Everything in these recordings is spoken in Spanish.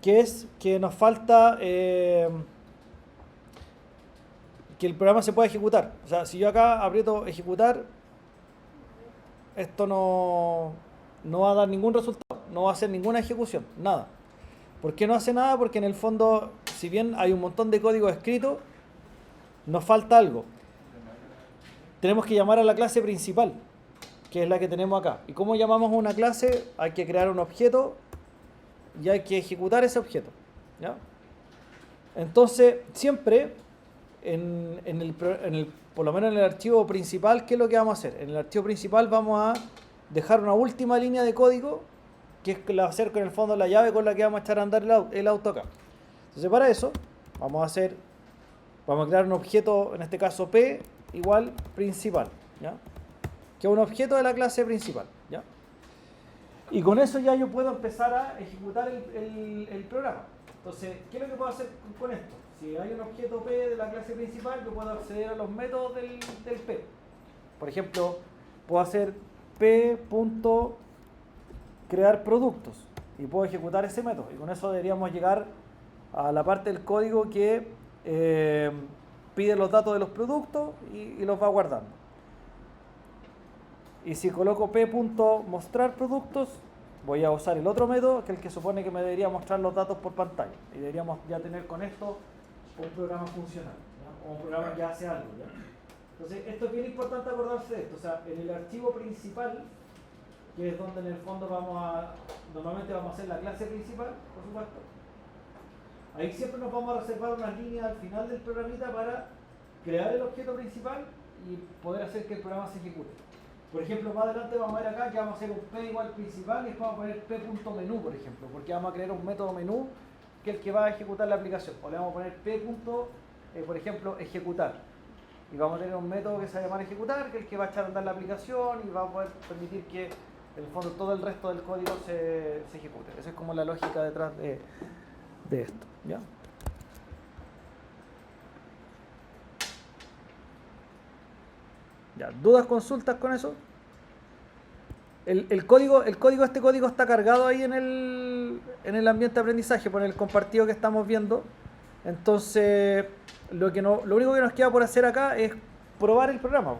que es que nos falta que el programa se pueda ejecutar. O sea, si yo acá aprieto ejecutar, esto no va a dar ningún resultado, no va a hacer ninguna ejecución, nada. ¿Por qué no hace nada? Porque en el fondo, si bien hay un montón de código escrito, nos falta algo. Tenemos que llamar a la clase principal, que es la que tenemos acá. ¿Y cómo llamamos a una clase? Hay que crear un objeto y hay que ejecutar ese objeto, ¿ya? Entonces, siempre, por lo menos en el archivo principal, ¿qué es lo que vamos a hacer? En el archivo principal vamos a dejar una última línea de código, que es la va a hacer con el fondo la llave con la que vamos a echar a andar el auto acá. Entonces, para eso, vamos a crear un objeto, en este caso P, igual principal, ¿ya? Que es un objeto de la clase principal, ¿ya? Y con eso ya yo puedo empezar a ejecutar el programa. Entonces, ¿qué es lo que puedo hacer con esto? Si hay un objeto P de la clase principal, yo puedo acceder a los métodos del P. Por ejemplo, puedo hacer P.crear productos y puedo ejecutar ese método. Y con eso deberíamos llegar a la parte del código que pide los datos de los productos y los va guardando. Y si coloco P.mostrar productos, voy a usar el otro método, que es el que supone que me debería mostrar los datos por pantalla. Y deberíamos ya tener con esto un programa funcional, ¿ya? O un programa que hace algo, ¿ya? Entonces, esto es bien importante acordarse de esto. O sea, en el archivo principal, que es donde en el fondo normalmente vamos a hacer la clase principal, por supuesto. Ahí siempre nos vamos a reservar unas líneas al final del programita para crear el objeto principal y poder hacer que el programa se ejecute. Por ejemplo, más adelante vamos a ver acá que vamos a hacer un P igual principal y después vamos a poner P.menú, por ejemplo, porque vamos a crear un método menú que es el que va a ejecutar la aplicación. O le vamos a poner P. por ejemplo, ejecutar. Y vamos a tener un método que se va a llamar ejecutar, que es el que va a echar a andar la aplicación y va a poder permitir que, en el fondo, todo el resto del código se ejecute. Esa es como la lógica detrás de esto, ¿ya? Ya, ¿dudas, consultas con eso? Este código está cargado ahí en el ambiente de aprendizaje, por el compartido que estamos viendo. Entonces, lo único que nos queda por hacer acá es probar el programa.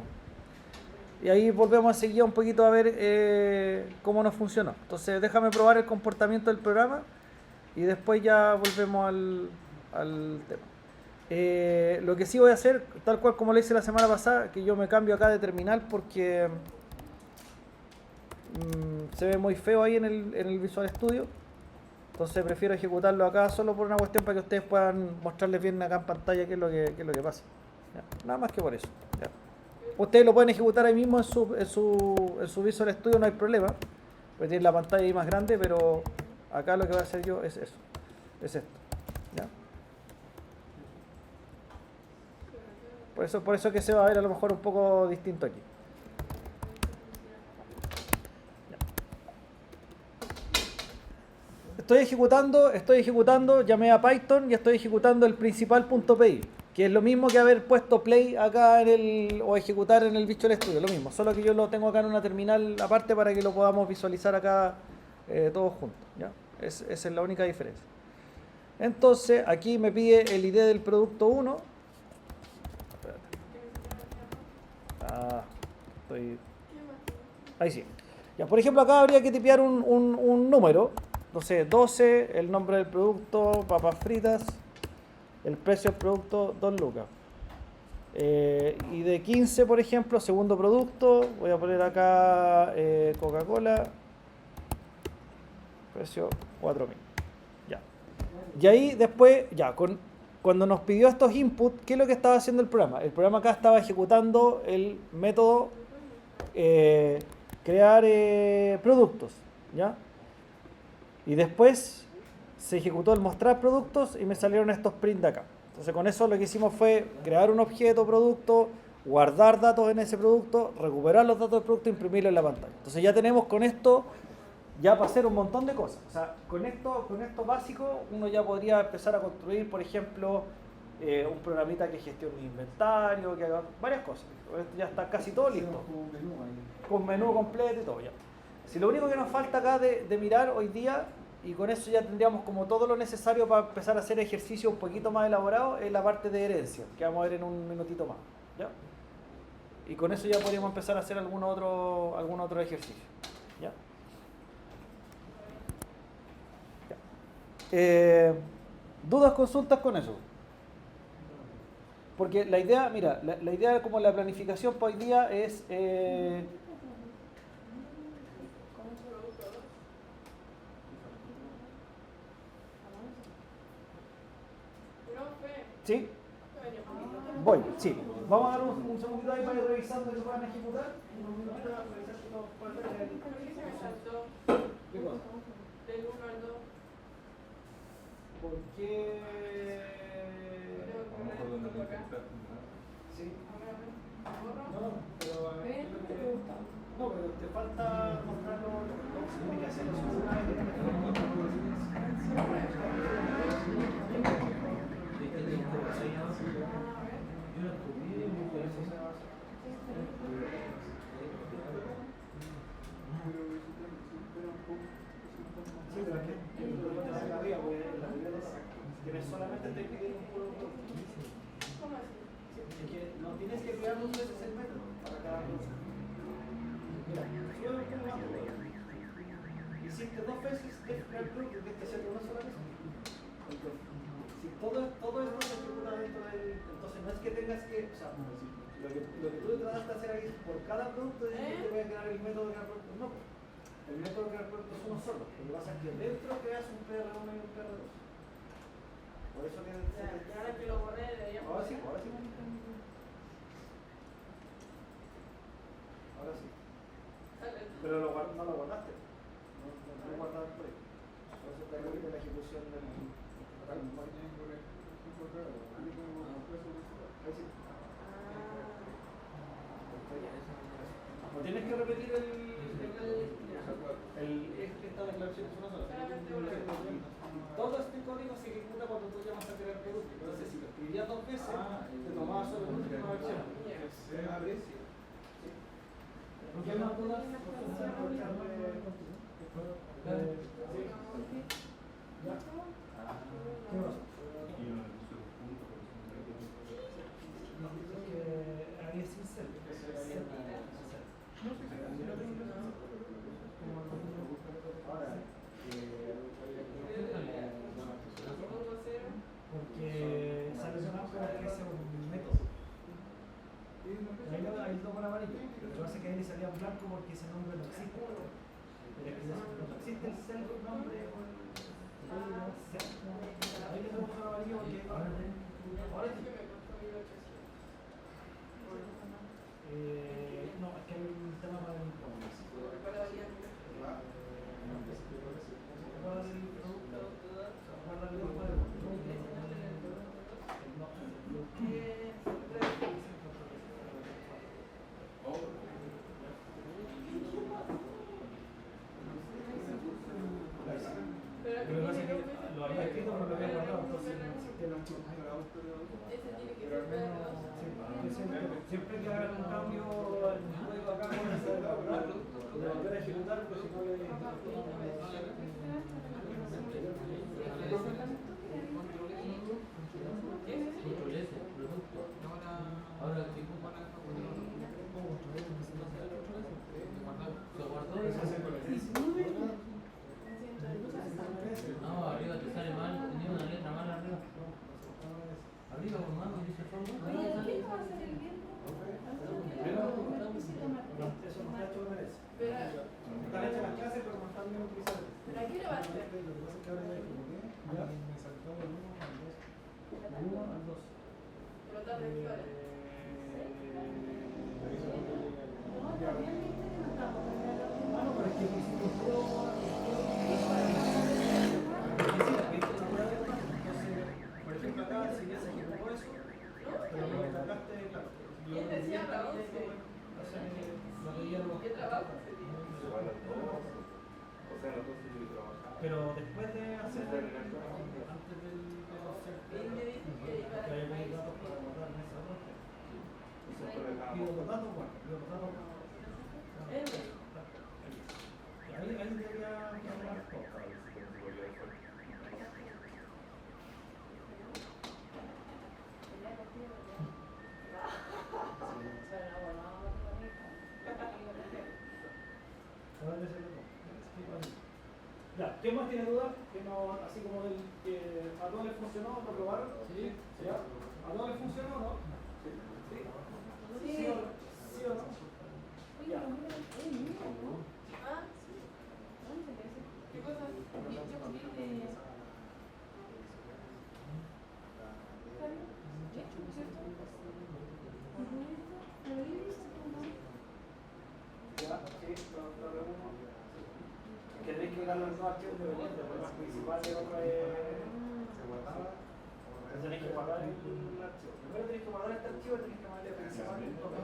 Y ahí volvemos a seguir un poquito a ver cómo nos funcionó. Entonces, déjame probar el comportamiento del programa y después ya volvemos al tema. Lo que sí voy a hacer, tal cual como lo hice la semana pasada, que yo me cambio acá de terminal porque se ve muy feo ahí en el Visual Studio. Entonces prefiero ejecutarlo acá solo por una cuestión para que ustedes puedan mostrarles bien acá en pantalla qué es lo que pasa. ¿Ya? Nada más que por eso. ¿Ya? Ustedes lo pueden ejecutar ahí mismo en su Visual Studio, no hay problema. Porque tienen la pantalla ahí más grande, pero acá lo que voy a hacer yo es eso. Es esto. ¿Ya? Por eso que se va a ver a lo mejor un poco distinto aquí. Estoy ejecutando, llamé a Python y estoy ejecutando el principal.py, que es lo mismo que haber puesto play acá o ejecutar en el Visual Studio, lo mismo, solo que yo lo tengo acá en una terminal aparte para que lo podamos visualizar acá todos juntos, ¿ya? Esa es la única diferencia. Entonces, aquí me pide el ID del producto 1. Ahí sí. Ya, por ejemplo, acá habría que tipear un número. No sé, 12, el nombre del producto, papas fritas, el precio del producto, 2 lucas. Y de 15, por ejemplo, segundo producto, voy a poner acá Coca-Cola, precio 4.000. Ya. Y ahí después, ya, cuando nos pidió estos inputs, ¿qué es lo que estaba haciendo el programa? El programa acá estaba ejecutando el método crear productos, ¿ya? Y después se ejecutó el mostrar productos y me salieron estos print de acá. Entonces con eso lo que hicimos fue crear un objeto producto, guardar datos en ese producto, recuperar los datos del producto e imprimirlo en la pantalla. Entonces ya tenemos con esto ya para hacer un montón de cosas. O sea, con esto básico uno ya podría empezar a construir, por ejemplo, un programita que gestione un inventario, que haga varias cosas. Ya está casi todo listo. Con menú completo y todo ya. Si lo único que nos falta acá de mirar hoy día Y con eso ya tendríamos como todo lo necesario para empezar a hacer ejercicios un poquito más elaborados en la parte de herencia, que vamos a ver en un minutito más. ¿Ya? Y con eso ya podríamos empezar a hacer algún otro ejercicio. ¿Ya? ¿Dudas, consultas con eso? Porque la idea, mira, la idea como la planificación para hoy día es... ¿Sí? Voy, sí. Vamos a dar un segundito ahí para ir revisando que se puedan ejecutar. ¿Qué cosa? Del 1 al 2. ¿Por qué? Sí. No, pero a ver, no, pero te falta mostrar lo que se tiene que hacer. Sí, pero es que tienes solamente te piden un puro producto. ¿Cómo así? Es que no tienes que crear dos veces el método para cada producto. Mira, sube un poco más. Hiciste dos veces de crear producto, tienes que hacerlo una sola vez. Entonces, si todo esto se ejecuta dentro del. Entonces no es que tengas que. O sea, lo que tú trataste de hacer ahí por cada producto es que te voy a crear el método de crear productos. No. El método de crear productos es uno solo. Lo que pasa es que dentro creas un PR1 y un PR2. Por eso que... Ahora que lo borré, deberíamos... Ahora sí. Ahora sí. Pero no lo guardaste. No lo guardaste por ahí. Por eso te ahorita la ejecución del... Ahí sí. No tienes que repetir esta declaración es una sola. Todo este código se ejecuta cuando tú llamas a crear producto. Entonces, si lo escribías dos veces, te tomaba solo la última versión. ¿Qué más dudas? ¿Qué más? Había sin ser. Porque sale sonado que ese es un método. Ahí lo pone amarillo. Lo que pasa es que ahí le salía en blanco porque ese nombre no existe. No existe el self nombre. Ahí le pongo amarillo porque ahora sí. No, es que hay un tema para el Pero lo que lo había escrito pero lo había guardado, entonces no existía la siempre que haga un cambio en el código acá, lo volver a ejecutar, pero si no le... Ahora el tipo van a no, arriba te sale mal, tenía una letra mal arriba. Arriba con mano dice forma. Eso no está hecho de merece. Están hechas las clases, pero no están bien utilizadas. ¿Pero a qué le va a hacer? Lo que pasa es que ahora ya me saltó del 1 al 2. Del 1 al 2. Por lo tanto, ¿qué vale? Bueno, pero es que hicimos todo. Por ejemplo, acá si ya se ejecutó eso, pero lo que sacaste, claro. ¿Quién decía la 11? ¿Qué trabajo se tiene? Pero después de hacer antes del hacer ¿Quién me dijo que iba a que hay algunos datos para guardar en esa parte. Pido los datos, bueno, pido los datos. Él me dijo. Ahí debería hablar todo. ¿Quién más tiene dudas? Que no, así como del que a todos les funcionó, ¿lo probaron? Sí. ¿Sí? ¿A todos les funcionó o no? Sí. ¿Sí? ¿Sí o no? ¿Sí o no? Ya. Ah, sí. ¿Qué cosa? Ya, sí, lo reúno. Que tenéis que darle los dos archivos independientes, porque el principal de otro es. Tenéis que guardar el archivo. Primero tenéis que guardar este archivo y tenéis que mandarle principal y todo.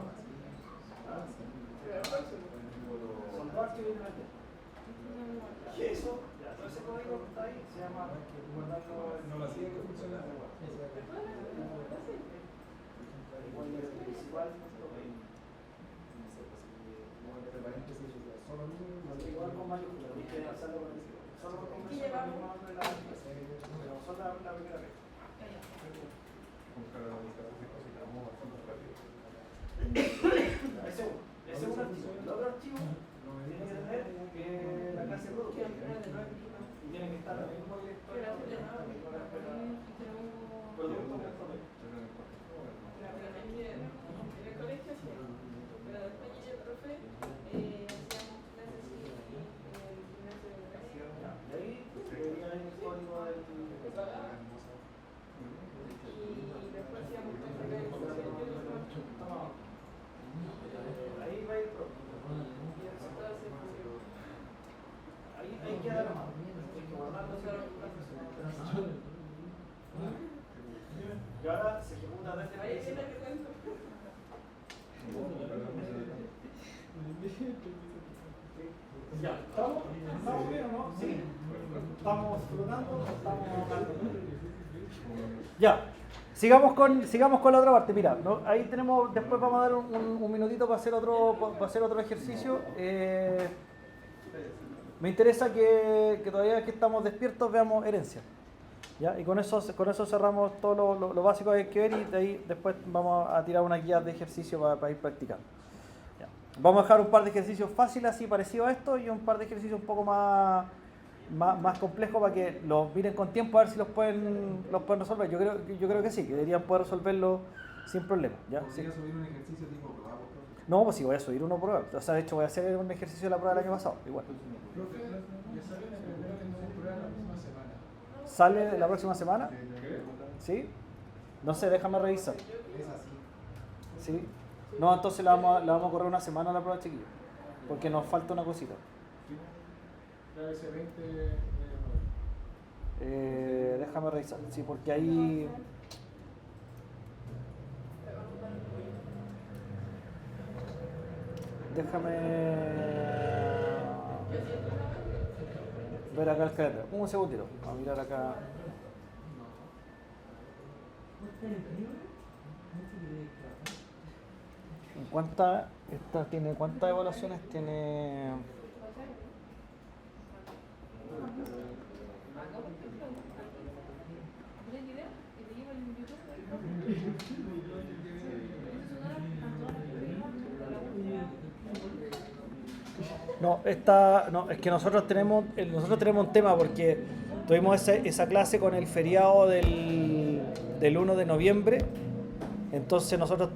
Son dos archivos independientes. ¿Y eso? Ya, todo ese código que está ahí se llama guardarlo en. No lo hacía que funcionara. Igual el principal. Igual con mayúsculas, tenéis que hacerlo con solo con conversión la misma nombre de la pero solo la primera vez. Ese es un archivo. El otro archivo tiene que tener la clase de producto y tiene que estar en el mismo directorio producto.p. En el colegio sí, pero después llegué al profe, hacíamos clases y el gimnasio de educación. Y ahí debería ir el código del. Y después hacíamos clases de educación. Ahí va a ir todo. Y el resultado se funcionó. Ahí queda la mano. Hay que guardarlo siempre. Y ahora se ejecuta desde el Ahí viene principio. que cuento. Ya, ¿estamos bien o no? Sí. ¿Estamos flotando o estamos ahogando? Ya, sigamos con la otra parte. Mira, ¿no? Ahí tenemos, después vamos a dar un minutito para hacer otro ejercicio. Me interesa que todavía que estamos despiertos veamos herencia. ¿Ya? Y con eso cerramos todo lo básico que hay que ver y de ahí después vamos a tirar una guía de ejercicio para ir practicando. ¿Ya? Vamos a dejar un par de ejercicios fáciles así parecidos a esto y un par de ejercicios un poco más complejos para que los miren con tiempo a ver si los pueden resolver. Yo creo que sí, que deberían poder resolverlo sin problema. ¿Ya? Sí. ¿Podría subir un ejercicio tipo prueba, profe? No, pues sí, voy a subir uno por prueba. O sea, de hecho voy a hacer un ejercicio de la prueba del año pasado, igual. Profe, me sale la primera que no prueba la próxima semana. ¿Sale la próxima semana? ¿Sí? No sé, déjame revisar. Es así. ¿Sí? No, entonces la vamos a correr una semana a la prueba, chiquillos. Porque nos falta una cosita. La S20 Déjame revisar. Sí, porque ahí... Déjame ver acá el calendario. Un segundito. Vamos a mirar acá. ¿Cuántas evaluaciones tiene? No, es que nosotros tenemos un tema porque tuvimos esa clase con el feriado del 1 de noviembre. Entonces nosotros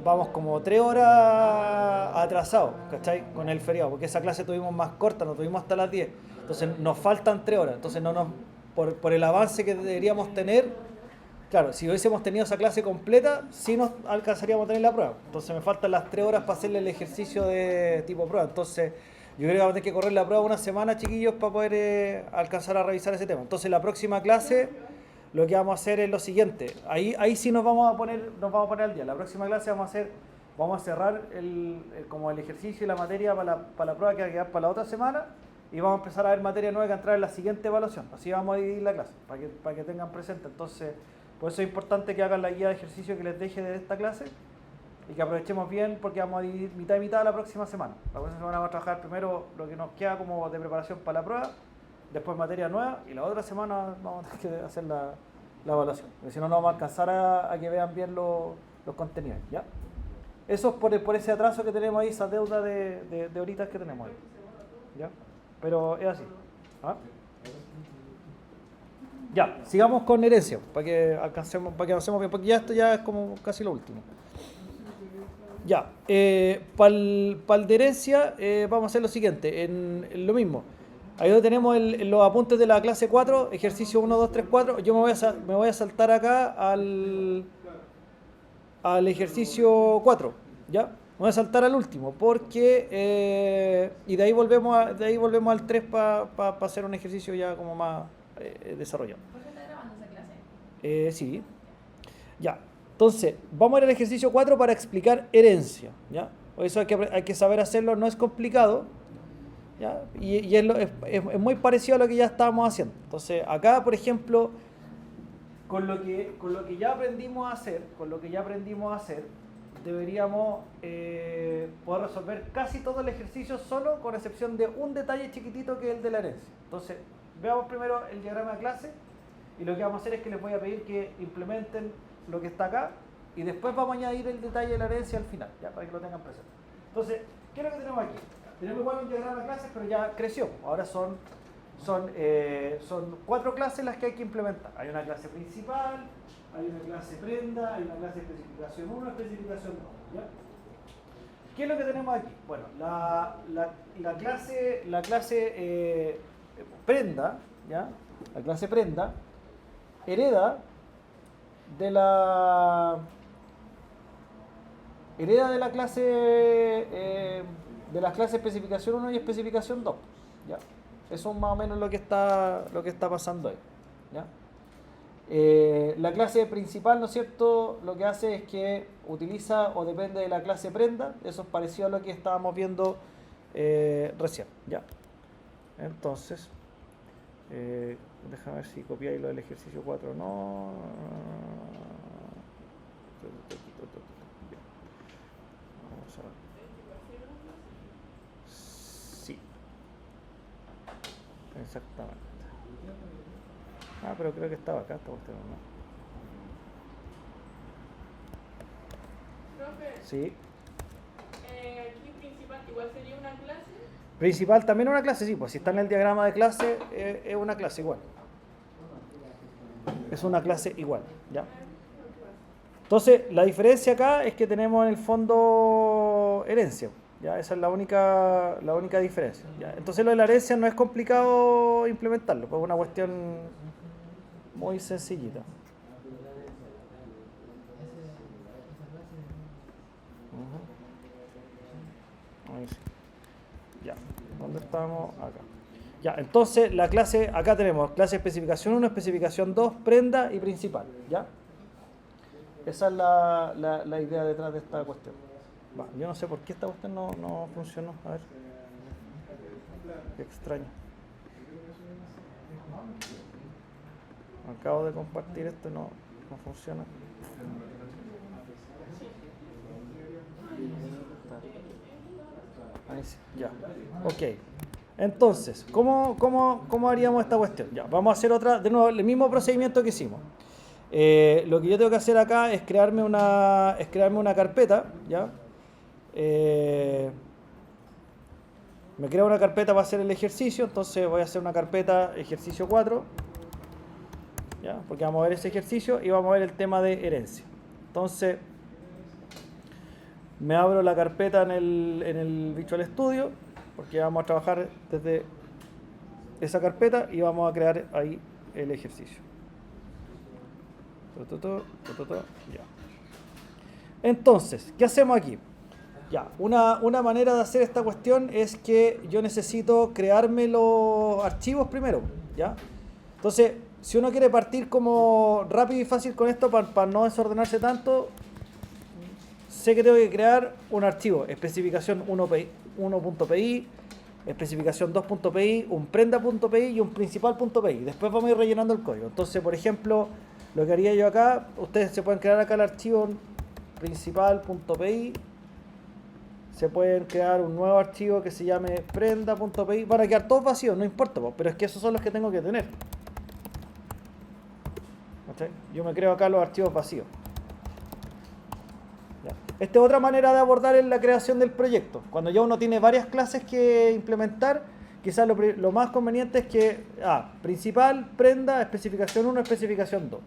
vamos como 3 horas atrasados, ¿cachai? Con el feriado, porque esa clase tuvimos más corta, nos tuvimos hasta las 10. Entonces nos faltan 3 horas. Entonces por el avance que deberíamos tener, claro, si hubiésemos tenido esa clase completa, sí nos alcanzaríamos a tener la prueba. Entonces me faltan las 3 horas para hacerle el ejercicio de tipo prueba. Entonces yo creo que vamos a tener que correr la prueba una semana, chiquillos, para poder alcanzar a revisar ese tema. Entonces la próxima clase lo que vamos a hacer es lo siguiente. Ahí sí nos vamos a poner al día. La próxima clase vamos a cerrar como el ejercicio y la materia para la prueba que va a quedar para la otra semana y vamos a empezar a ver materia nueva que va a entrar en la siguiente evaluación. Así vamos a dividir la clase para que tengan presente. Entonces, por eso es importante que hagan la guía de ejercicio que les deje de esta clase y que aprovechemos bien porque vamos a dividir mitad y mitad la próxima semana. La próxima semana vamos a trabajar primero lo que nos queda como de preparación para la prueba, después materia nueva y la otra semana vamos a tener que hacer la evaluación, porque si no, no vamos a alcanzar a que vean bien los contenidos, ¿ya? Eso es por ese atraso que tenemos ahí, esa deuda de horitas que tenemos ahí, ¿ya? Pero es así. ¿Ah? Ya, sigamos con herencia, para que avancemos bien, porque ya esto ya es como casi lo último. Ya, para el de herencia vamos a hacer lo siguiente, en lo mismo. Ahí donde tenemos los apuntes de la clase 4, ejercicio 1, 2, 3, 4. Yo me voy a saltar acá al ejercicio 4, ¿ya? Me voy a saltar al último, porque y de ahí volvemos al 3 para hacer un ejercicio ya como más desarrollado. ¿Por qué está grabando esa clase? Sí. Ya. Entonces, vamos a ir al ejercicio 4 para explicar herencia, ¿ya? Eso hay que saber hacerlo, no es complicado, ¿ya? Y es muy parecido a lo que ya estábamos haciendo. Entonces, acá, por ejemplo, con lo que ya aprendimos a hacer, deberíamos poder resolver casi todo el ejercicio solo con excepción de un detalle chiquitito que es el de la herencia. Entonces, veamos primero el diagrama de clase y lo que vamos a hacer es que les voy a pedir que implementen lo que está acá y después vamos a añadir el detalle de la herencia al final, ya para que lo tengan presente. Entonces, ¿qué es lo que tenemos aquí? Tenemos igual un diagrama de clases, pero ya creció. Ahora son 4 clases las que hay que implementar. Hay una clase principal, hay una clase prenda, hay una clase de especificación 1, especificación 2. ¿Ya? ¿Qué es lo que tenemos aquí? Bueno, la clase prenda, ¿ya? La clase prenda hereda de la clase de las clases especificación 1 y especificación 2, ¿ya? Eso es más o menos lo que está pasando ahí, ¿ya? La clase principal, ¿no es cierto?, lo que hace es que utiliza o depende de la clase prenda. Eso es parecido a lo que estábamos viendo recién, ¿ya? Entonces, déjame ver si copiáis lo del ejercicio 4 o no. Vamos a ver. Sí. Exactamente. Pero creo que estaba acá esta cuestión, ¿no? Profe, Sí. aquí principal igual sería una clase. Principal también una clase, sí, pues si está en el diagrama de clase, es una clase igual. Es una clase igual, ¿ya? Entonces, la diferencia acá es que tenemos en el fondo herencia, ¿ya? Esa es la única diferencia, ¿ya? Entonces, lo de la herencia no es complicado implementarlo, pues es una cuestión muy sencillita. Ahí sí. Ya, ¿dónde estamos? Acá. Ya, entonces la clase, acá tenemos clase especificación 1, especificación 2, prenda y principal, ¿ya? Esa es la idea detrás de esta cuestión. Yo no sé por qué esta cuestión no funcionó. A ver. Qué extraño. Acabo de compartir esto y no funciona. Ahí sí, ya. Ok. Entonces, ¿cómo haríamos esta cuestión? Ya, vamos a hacer otra, de nuevo, el mismo procedimiento que hicimos. Lo que yo tengo que hacer acá es crearme una carpeta, ¿ya? Me creo una carpeta para hacer el ejercicio, entonces voy a hacer una carpeta ejercicio 4, ¿ya? Porque vamos a ver ese ejercicio y vamos a ver el tema de herencia. Entonces, me abro la carpeta en el Visual Studio, porque vamos a trabajar desde esa carpeta y vamos a crear ahí el ejercicio. Ya. Entonces, ¿qué hacemos aquí? Ya, una manera de hacer esta cuestión es que yo necesito crearme los archivos primero, ¿ya? Entonces, si uno quiere partir como rápido y fácil con esto para no desordenarse tanto, sé que tengo que crear un archivo, especificación 1.pi, especificación 2.pi, un prenda.pi y un principal.pi. Después vamos a ir rellenando el código. Entonces, por ejemplo, lo que haría yo acá, ustedes se pueden crear acá el archivo principal.pi, se pueden crear un nuevo archivo que se llame prenda.pi, van a quedar todos vacíos, no importa, pero es que esos son los que tengo que tener. ¿Okay? Yo me creo acá los archivos vacíos. Ya. Esta es otra manera de abordar la creación del proyecto. Cuando ya uno tiene varias clases que implementar, quizás lo más conveniente es que, principal, prenda, especificación 1, especificación 2.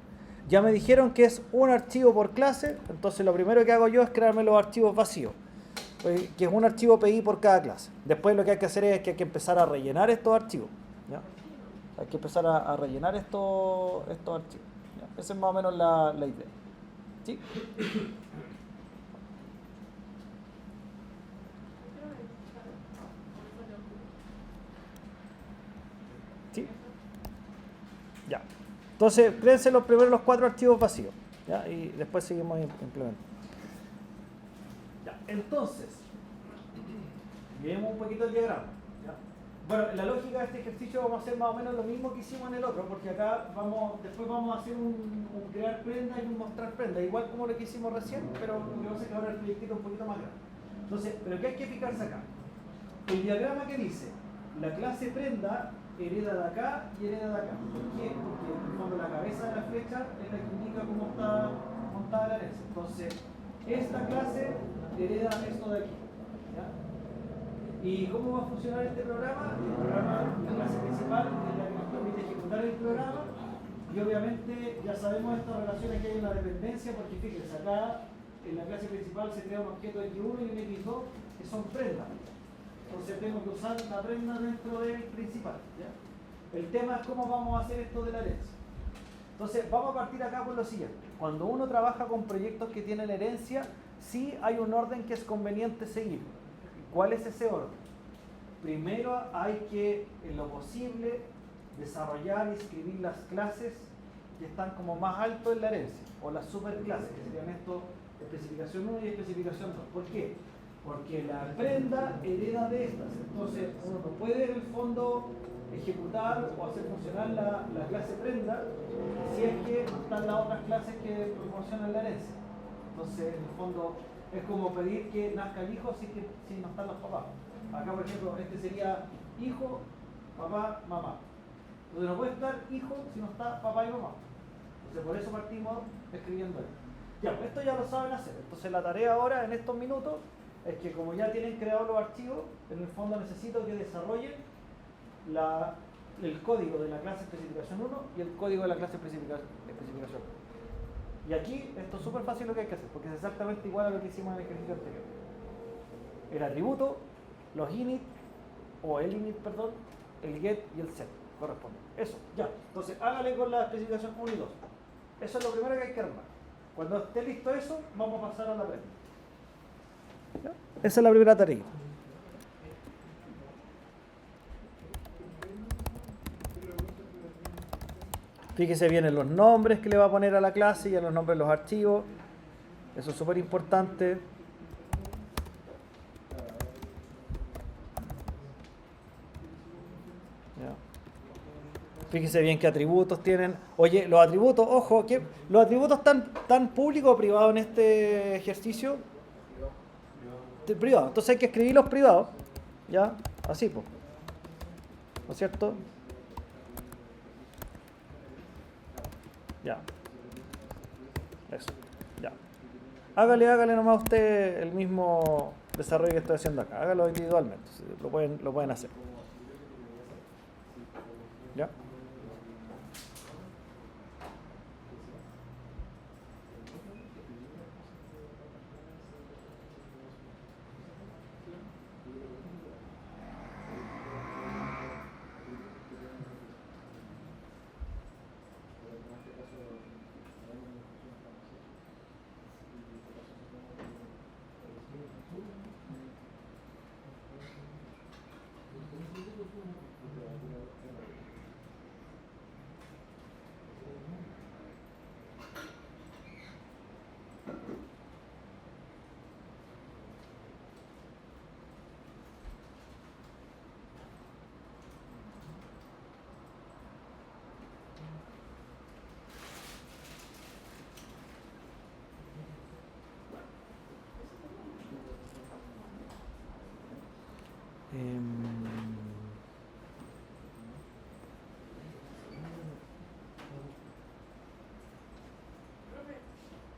Ya me dijeron que es un archivo por clase, entonces lo primero que hago yo es crearme los archivos vacíos, que es un archivo PI por cada clase. Después lo que hay que hacer es que hay que empezar a rellenar estos archivos. ¿Ya? Hay que empezar a rellenar estos archivos. ¿Ya? Esa es más o menos la idea. ¿Sí? ¿Sí? Ya. Entonces, créense los primeros los 4 archivos vacíos. ¿Ya? Y después seguimos implementando. Ya. Entonces, veamos un poquito el diagrama. ¿Ya? Bueno, la lógica de este ejercicio vamos a hacer más o menos lo mismo que hicimos en el otro, porque acá después vamos a hacer un crear prenda y un mostrar prenda, igual como lo que hicimos recién, pero lo que pasa es que ahora el proyectito es un poquito más grande. Entonces, pero ¿qué hay que fijarse acá? El diagrama que dice, la clase prenda hereda de acá y hereda de acá. ¿Por qué? Porque en el fondo la cabeza de la flecha es la que indica cómo está montada la herencia. Entonces, esta clase hereda esto de aquí. ¿Ya? ¿Y cómo va a funcionar este programa? El programa, la clase principal, es la que nos permite ejecutar el programa. Y obviamente ya sabemos estas relaciones que hay en la dependencia, porque fíjense, acá en la clase principal se crea un objeto X1 y un X2 que son prendas. Entonces tengo que usar la prenda dentro del principal. ¿Ya? El tema es cómo vamos a hacer esto de la herencia. Entonces vamos a partir acá por lo siguiente. Cuando uno trabaja con proyectos que tienen herencia, sí hay un orden que es conveniente seguir. ¿Cuál es ese orden? Primero hay que, en lo posible, desarrollar y escribir las clases que están como más alto en la herencia, o las superclases, que serían esto, especificación 1 y especificación 2. ¿Por qué? Porque la prenda hereda de estas. Entonces uno no puede en el fondo ejecutar o hacer funcionar la clase prenda si es que no están las otras clases que proporcionan la herencia. Entonces en el fondo es como pedir que nazca el hijo si no están los papás. Acá por ejemplo este sería hijo, papá, mamá. Entonces no puede estar hijo si no está papá y mamá. Entonces por eso partimos escribiendo esto. Ya, pues esto ya lo saben hacer. Entonces la tarea ahora en estos minutos es que como ya tienen creados los archivos, en el fondo necesito que desarrollen el código de la clase especificación 1 y el código de la clase especificación 1. Y aquí esto es súper fácil lo que hay que hacer, porque es exactamente igual a lo que hicimos en el ejercicio anterior. El atributo, los init, o el init, perdón, el get y el set, corresponde. Eso, ya. Entonces hágale con la especificación 1 y 2. Eso es lo primero que hay que armar. Cuando esté listo eso, vamos a pasar a la prenda. ¿Ya? Esa es la primera tarea. Fíjese bien en los nombres que le va a poner a la clase y en los nombres de los archivos. Eso es súper importante. Fíjese bien qué atributos tienen. Oye, los atributos, ojo, que los atributos están públicos o privados en este ejercicio. Privado. Entonces hay que escribirlos privados. ¿Ya? Así, pues. ¿No es cierto? Ya. Eso. Ya. Hágale nomás usted el mismo desarrollo que estoy haciendo acá. Hágalo individualmente. Lo pueden hacer. ¿Ya?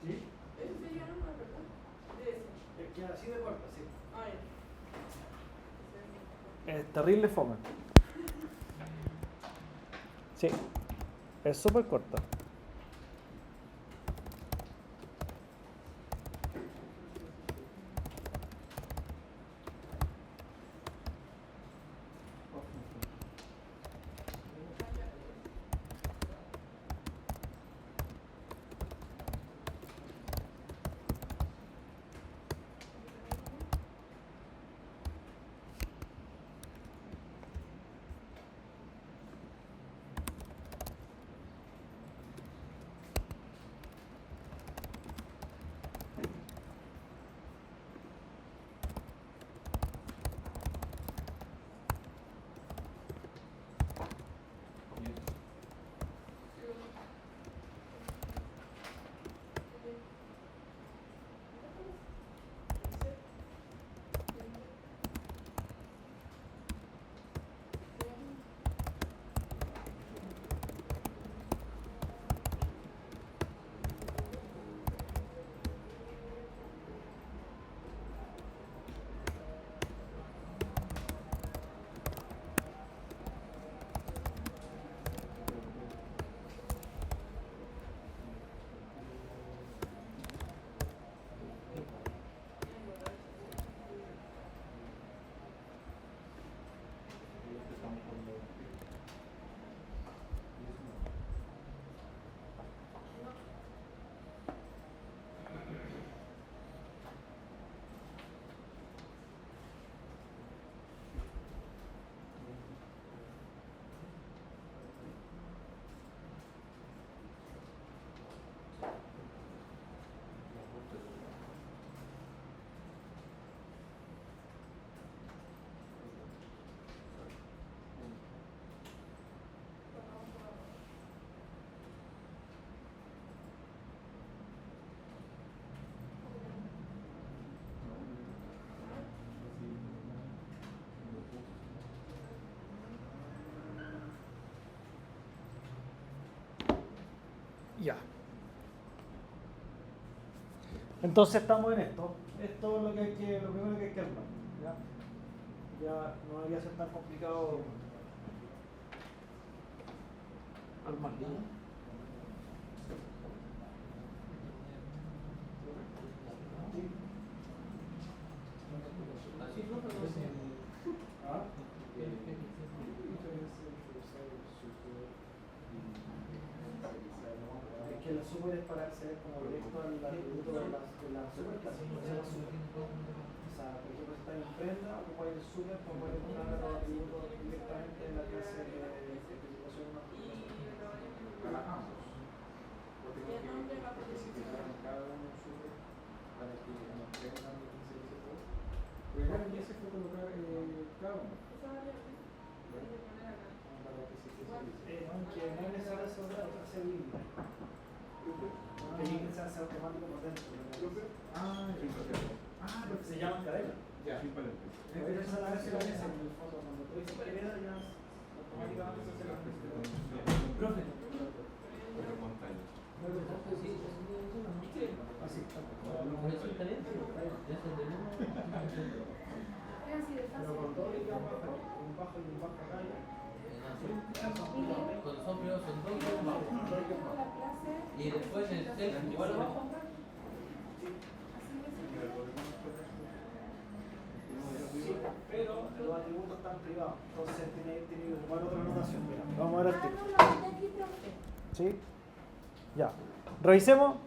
¿Sí? Eso sería normal, ¿verdad? De eso. Es que así de corta, sí. Ah, ya. Es terrible fome. Sí, es súper corta. Ya. Entonces estamos en esto. Esto es lo primero que hay que armar. Ya no debería ser tan complicado armarlo. ¿Ah? Es que la super es para acceder como directo al atributo de la superclase. O sea, por ejemplo, si está en prenda, ocupáis el super para poder encontrar los atributos directamente en la clase de especificación más. Para ambos. Porque tengo que especificar en cada uno un super para que nos prendan y se dice todo. Pero igual ya se fue colocar cada uno. Para que se especialice. No, que no es necesario hacer línea. Que línea se hace automático por dentro. Porque se llaman cadenas. Ya. Pero esa es la versión en el fondo. Cuando tú dices cadena, ya automáticamente se hace la versión. Profe. Así. Pero con todo y un bajo y un bajo acá. Cuando son privados son dos y un bajo. Y después en el self igual abajo. Sí, pero los atributos están privados, entonces tiene que ocupar otra notación. Mira, vamos a ver el tipo. ¿Sí? Ya. Revisemos,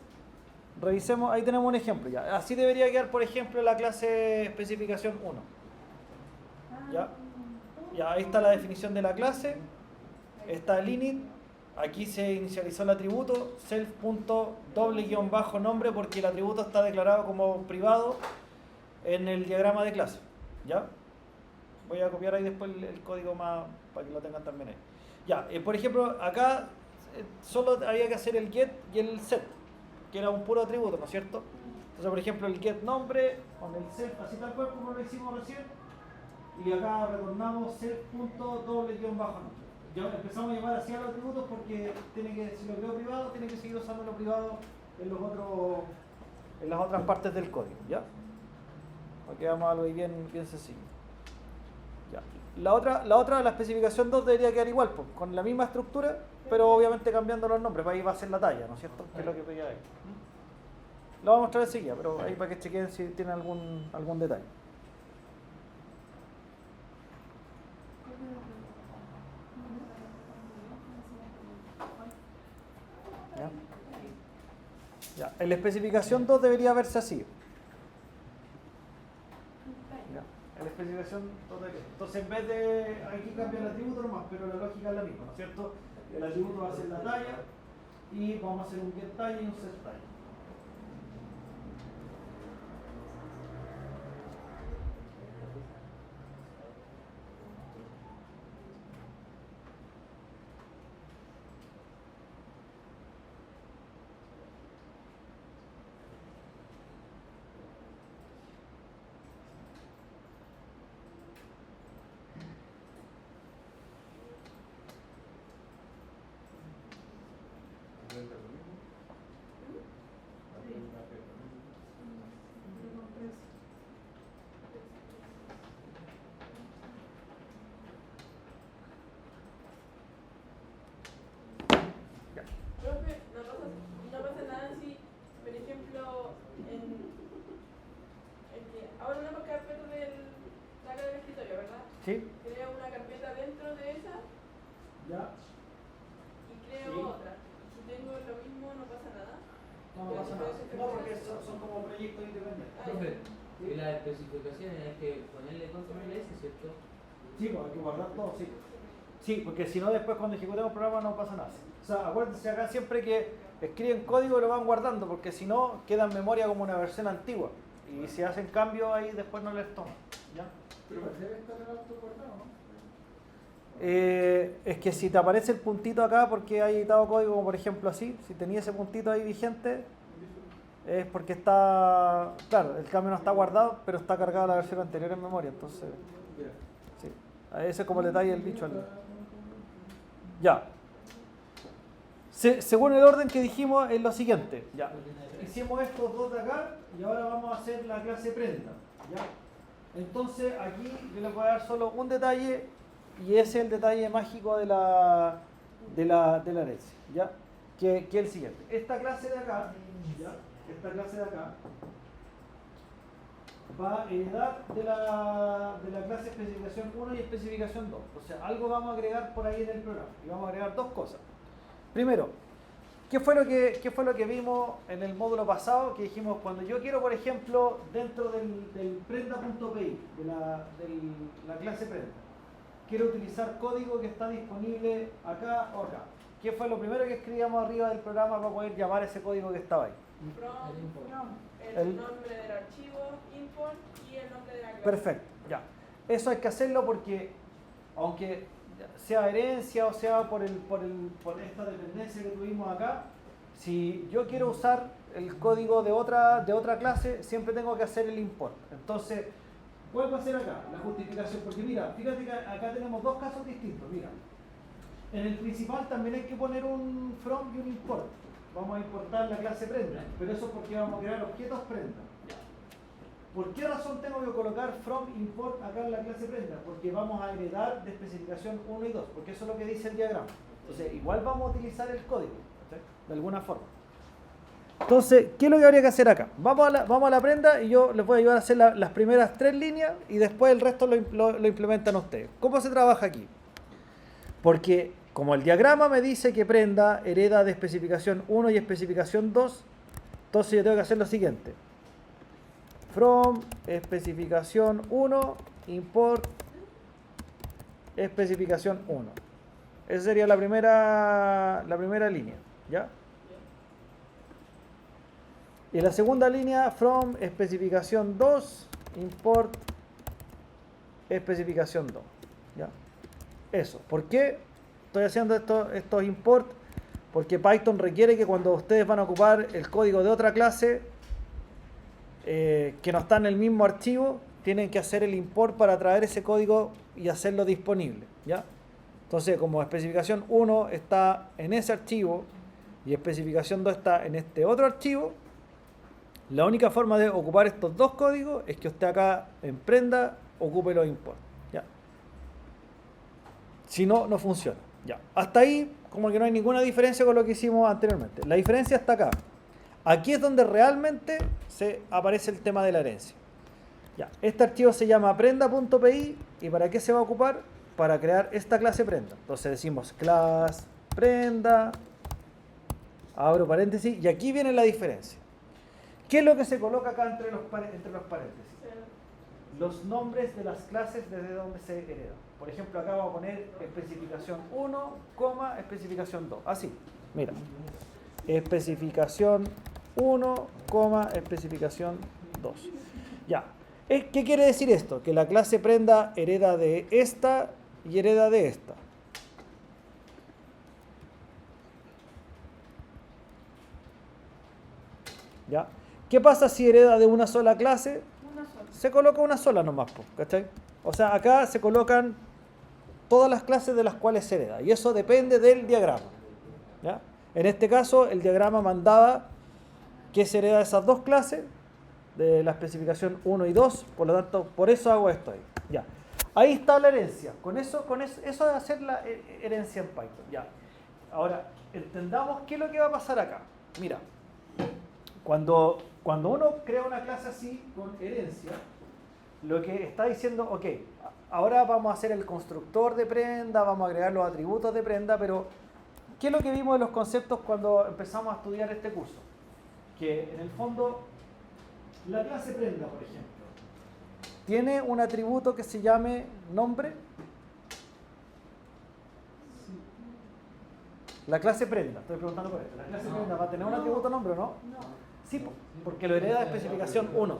ahí tenemos un ejemplo. Ya. Así debería quedar, por ejemplo, la clase especificación 1. ¿Ya? Ya, ahí está la definición de la clase. Está el init. Aquí se inicializó el atributo self.doble-nombre porque el atributo está declarado como privado en el diagrama de clase. ¿Ya? Voy a copiar ahí después el código más para que lo tengan también ahí. Ya, por ejemplo, acá solo había que hacer el get y el set, que era un puro atributo, ¿no es cierto? Entonces, por ejemplo, el get nombre con el self, así tal cual como lo hicimos recién, y acá retornamos self.doble-nombre. Ya empezamos a llamar así a los atributos porque si lo creo privado, tiene que seguir usando lo privado en las otras partes del código, ¿ya? Aquí vamos a algo bien sencillo. Ya. la especificación 2 debería quedar igual, pues, con la misma estructura, pero obviamente cambiando los nombres, para ahí va a ser la talla, ¿no es cierto? Que es lo que pedía ahí. Lo vamos a mostrar enseguida, pero ahí para que chequen si tienen algún detalle. ¿Ya? Ya. En la especificación 2 debería verse así. ¿Ya? En la especificación 2 entonces en vez de aquí cambia el atributo nomás, pero la lógica es la misma, ¿no es cierto? El atributo va a ser la talla y vamos a hacer un get talla y un set talla. Profe, no pasa nada si, por ejemplo, en que ahora una carpeta del escritorio, ¿verdad? ¿Sí? Creo una carpeta dentro de esa ¿Ya? y creo Sí. otra. Si tengo lo mismo, no pasa nada. No pasa nada. No, porque son como proyectos independientes. Profe, y las especificaciones hay que ponerle control S, ¿cierto? Sí, pues hay que guardar todo, sí. Sí, porque si no después cuando ejecutemos el programa no pasa nada. O sea, acuérdense acá siempre que escriben código lo van guardando, porque si no queda en memoria como una versión antigua. Y si hacen cambios ahí después no les toma. ¿Ya? Pero debe estar el auto guardado, ¿no? Es que si te aparece el puntito acá porque hay editado código, como por ejemplo así, si tenía ese puntito ahí vigente, es porque está, claro, el cambio no está guardado, pero está cargada la versión anterior en memoria, entonces, sí. Ese es como el detalle del bicho. Ya. Según el orden que dijimos es lo siguiente, ya. Hicimos estos dos de acá y ahora vamos a hacer la clase prenda, ya. Entonces aquí yo les voy a dar solo un detalle y ese es el detalle mágico de la herencia, ¿ya? Que es el siguiente. Esta clase de acá, ¿ya? Esta clase de acá va a heredar de la clase especificación 1 y especificación 2. O sea, algo vamos a agregar por ahí en el programa y vamos a agregar dos cosas. Primero, ¿qué fue lo que vimos en el módulo pasado? Que dijimos, cuando yo quiero, por ejemplo, dentro del prenda.py, de la clase prenda, quiero utilizar código que está disponible acá o acá. ¿Qué fue lo primero que escribíamos arriba del programa para poder llamar ese código que estaba ahí? El nombre del archivo, import y el nombre de la clase. Perfecto, ya. Eso hay que hacerlo porque, aunque sea herencia o sea por esta dependencia que tuvimos acá, si yo quiero usar el código de otra clase, siempre tengo que hacer el import. Entonces, ¿cuál va a ser acá? La justificación. Porque mira, fíjate que acá tenemos dos casos distintos. Mira, en el principal también hay que poner un from y un import. Vamos a importar la clase prenda, pero eso es porque vamos a crear objetos prenda. ¿Por qué razón tengo que colocar from import acá en la clase prenda? Porque vamos a heredar de especificación 1 y 2, porque eso es lo que dice el diagrama. Entonces, igual vamos a utilizar el código, ¿sí? De alguna forma. Entonces, ¿qué es lo que habría que hacer acá? Vamos a la prenda y yo les voy a ayudar a hacer las primeras 3 líneas y después el resto lo implementan ustedes. ¿Cómo se trabaja aquí? Porque como el diagrama me dice que prenda hereda de especificación 1 y especificación 2, entonces yo tengo que hacer lo siguiente. From especificación 1 import especificación 1. Esa sería la primera línea, ¿ya? Y la segunda línea, from especificación 2 import especificación 2, ¿ya? Eso. ¿Por qué estoy haciendo estos import? Porque Python requiere que cuando ustedes van a ocupar el código de otra clase que no está en el mismo archivo, tienen que hacer el import para traer ese código y hacerlo disponible, ¿ya? Entonces, como especificación 1 está en ese archivo y especificación 2 está en este otro archivo, la única forma de ocupar estos dos códigos es que usted acá en prenda ocupe los import, ¿ya? Si no, no funciona. Ya. Hasta ahí, como que no hay ninguna diferencia con lo que hicimos anteriormente. La diferencia está acá. Aquí es donde realmente se aparece el tema de la herencia. Ya. Este archivo se llama prenda.py y ¿para qué se va a ocupar? Para crear esta clase prenda. Entonces decimos class prenda, abro paréntesis, y aquí viene la diferencia. ¿Qué es lo que se coloca acá entre los paréntesis? Los nombres de las clases desde donde se heredan. Por ejemplo, acá vamos a poner especificación 1, especificación 2. Así, mira. Especificación 1, especificación 2. Ya. ¿Qué quiere decir esto? Que la clase prenda hereda de esta y hereda de esta. ¿Ya? ¿Qué pasa si hereda de una sola clase? Una sola. Se coloca una sola nomás, ¿cachai? O sea, acá se colocan todas las clases de las cuales se hereda. Y eso depende del diagrama. ¿Ya? En este caso, el diagrama mandaba que se hereda de esas dos clases, de la especificación 1 y 2, por lo tanto, por eso hago esto ahí. Ya. Ahí está la herencia. Eso es hacer la herencia en Python. Ya. Ahora, entendamos qué es lo que va a pasar acá. Mira, cuando uno crea una clase así con herencia, lo que está diciendo, ok, ahora vamos a hacer el constructor de prenda, vamos a agregar los atributos de prenda, pero ¿qué es lo que vimos de los conceptos cuando empezamos a estudiar este curso? Que en el fondo, la clase prenda, por ejemplo, tiene un atributo que se llame nombre. La clase prenda, estoy preguntando por esto. ¿La clase prenda va a tener un atributo nombre o no? No. Sí, porque lo hereda de especificación 1.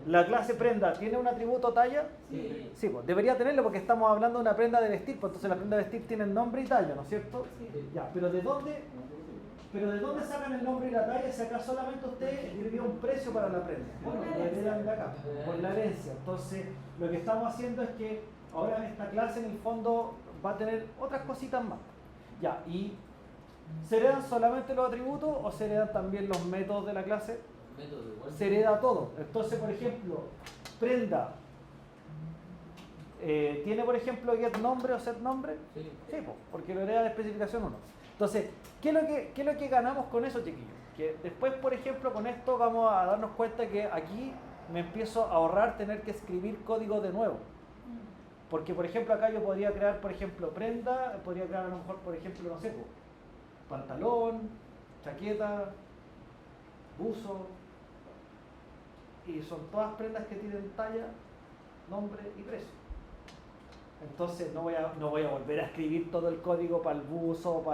¿La clase prenda tiene un atributo talla? Sí. Sí, pues debería tenerlo porque estamos hablando de una prenda de vestir, pues entonces la prenda de vestir tiene nombre y talla, ¿no es cierto? Sí. Ya, pero ¿de dónde sacan el nombre y la talla si acá solamente usted escribió un precio para la prenda? Bueno, lo heredan de acá, por la herencia. Entonces, lo que estamos haciendo es que ahora esta clase en el fondo va a tener otras cositas más. Ya, y ¿se heredan solamente los atributos o se heredan también los métodos de la clase? Se hereda todo. Entonces, por ejemplo, prenda ¿tiene, por ejemplo, get nombre o set nombre? Sí. Sí, porque lo hereda de especificación 1. Entonces, ¿qué es lo que ganamos con eso, chiquillos? Que después, por ejemplo, con esto vamos a darnos cuenta que aquí me empiezo a ahorrar tener que escribir código de nuevo. Porque, por ejemplo, acá yo podría crear, por ejemplo, prenda, podría crear a lo mejor, por ejemplo, no sé, pantalón, chaqueta, buzo, y son todas prendas que tienen talla, nombre y precio. Entonces no voy a volver a escribir todo el código para el buzo,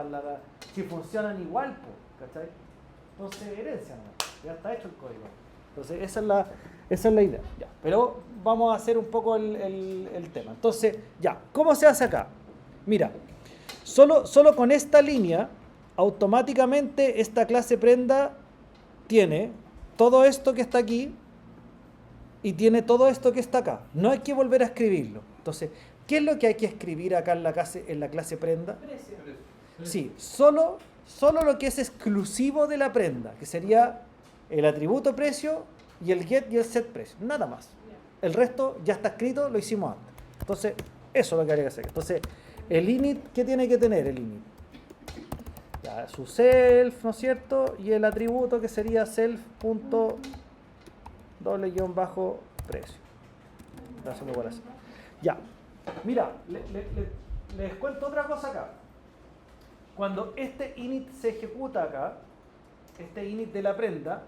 si funcionan igual, ¿cachai? Entonces herencia nomás, ya está hecho el código. Entonces esa es la idea. Ya. Pero vamos a hacer un poco el tema. Entonces, ya, ¿cómo se hace acá? Mira, solo con esta línea, automáticamente esta clase prenda tiene todo esto que está aquí y tiene todo esto que está acá. No hay que volver a escribirlo. Entonces, ¿qué es lo que hay que escribir acá en la clase prenda? Precio. Sí, solo lo que es exclusivo de la prenda, que sería el atributo precio y el get y el set precio, nada más. El resto ya está escrito, lo hicimos antes. Entonces, eso es lo que habría que hacer. Entonces, el init, ¿qué tiene que tener el init? Ya, su self, ¿no es cierto? Y el atributo que sería self._precio. Ya, mira, les cuento otra cosa acá. Cuando este init se ejecuta acá, este init de la prenda,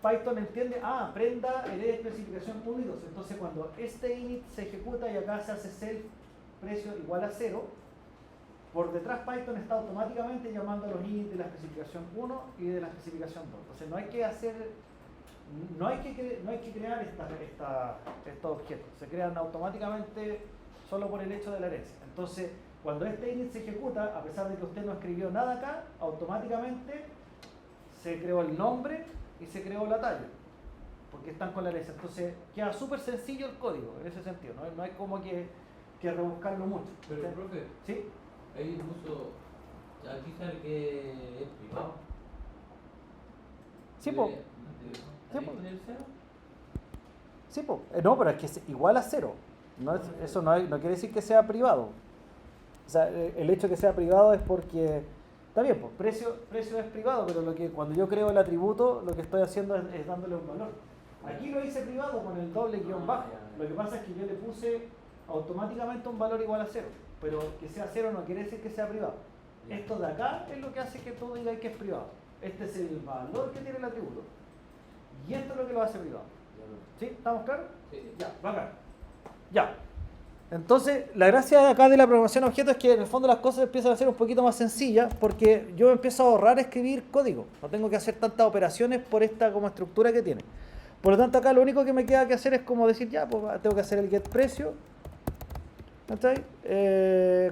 Python entiende, prenda hereda especificación 1 y 2. Entonces cuando este init se ejecuta y acá se hace self precio igual a 0, por detrás Python está automáticamente llamando a los init de la especificación 1 y de la especificación 2. Entonces no hay que crear estos objetos, se crean automáticamente solo por el hecho de la herencia. Entonces, cuando este init se ejecuta, a pesar de que usted no escribió nada acá, automáticamente se creó el nombre y se creó la talla, porque están con la herencia. Entonces, queda súper sencillo el código en ese sentido, no hay como que rebuscarlo mucho. Pero, profe, ¿sí? hay incluso, aquí sale que es privado. Sí, po. ¿Ahí po. con el cero? Sí, no, pero es que es igual a 0. Eso no quiere decir que sea privado. O sea, el hecho de que sea privado es porque, está bien, pues precio es privado, pero cuando yo creo el atributo, lo que estoy haciendo es dándole un valor. Aquí lo hice privado con el doble guión bajo. Lo que pasa es que yo le puse automáticamente un valor igual a 0, pero que sea 0 no quiere decir que sea privado. Esto de acá es lo que hace que tú digas que es privado. Este es el valor que tiene el atributo. Y esto es lo que lo hace privado. ¿Sí? ¿Estamos claros? Sí. Ya, bacán. Ya. Entonces, la gracia de acá de la programación a objetos es que en el fondo las cosas empiezan a ser un poquito más sencillas porque yo empiezo a ahorrar escribir código. No tengo que hacer tantas operaciones por esta como estructura que tiene. Por lo tanto, acá lo único que me queda que hacer es como decir, ya, pues tengo que hacer el get precio. ¿Está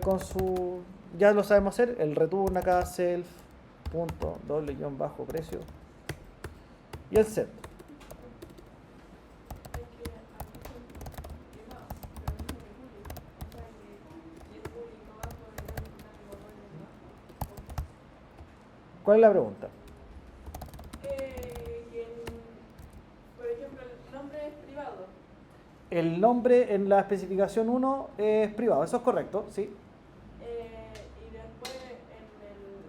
con su, ya lo sabemos hacer, el return acá, self, punto, doble guión bajo precio. Y el set. Hay que ¿qué más? Pero no es público. O sea que si es público va a poder dar un código más. ¿Cuál es la pregunta? Por ejemplo, el nombre es privado. El nombre en la especificación 1 es privado, eso es correcto, sí. Y después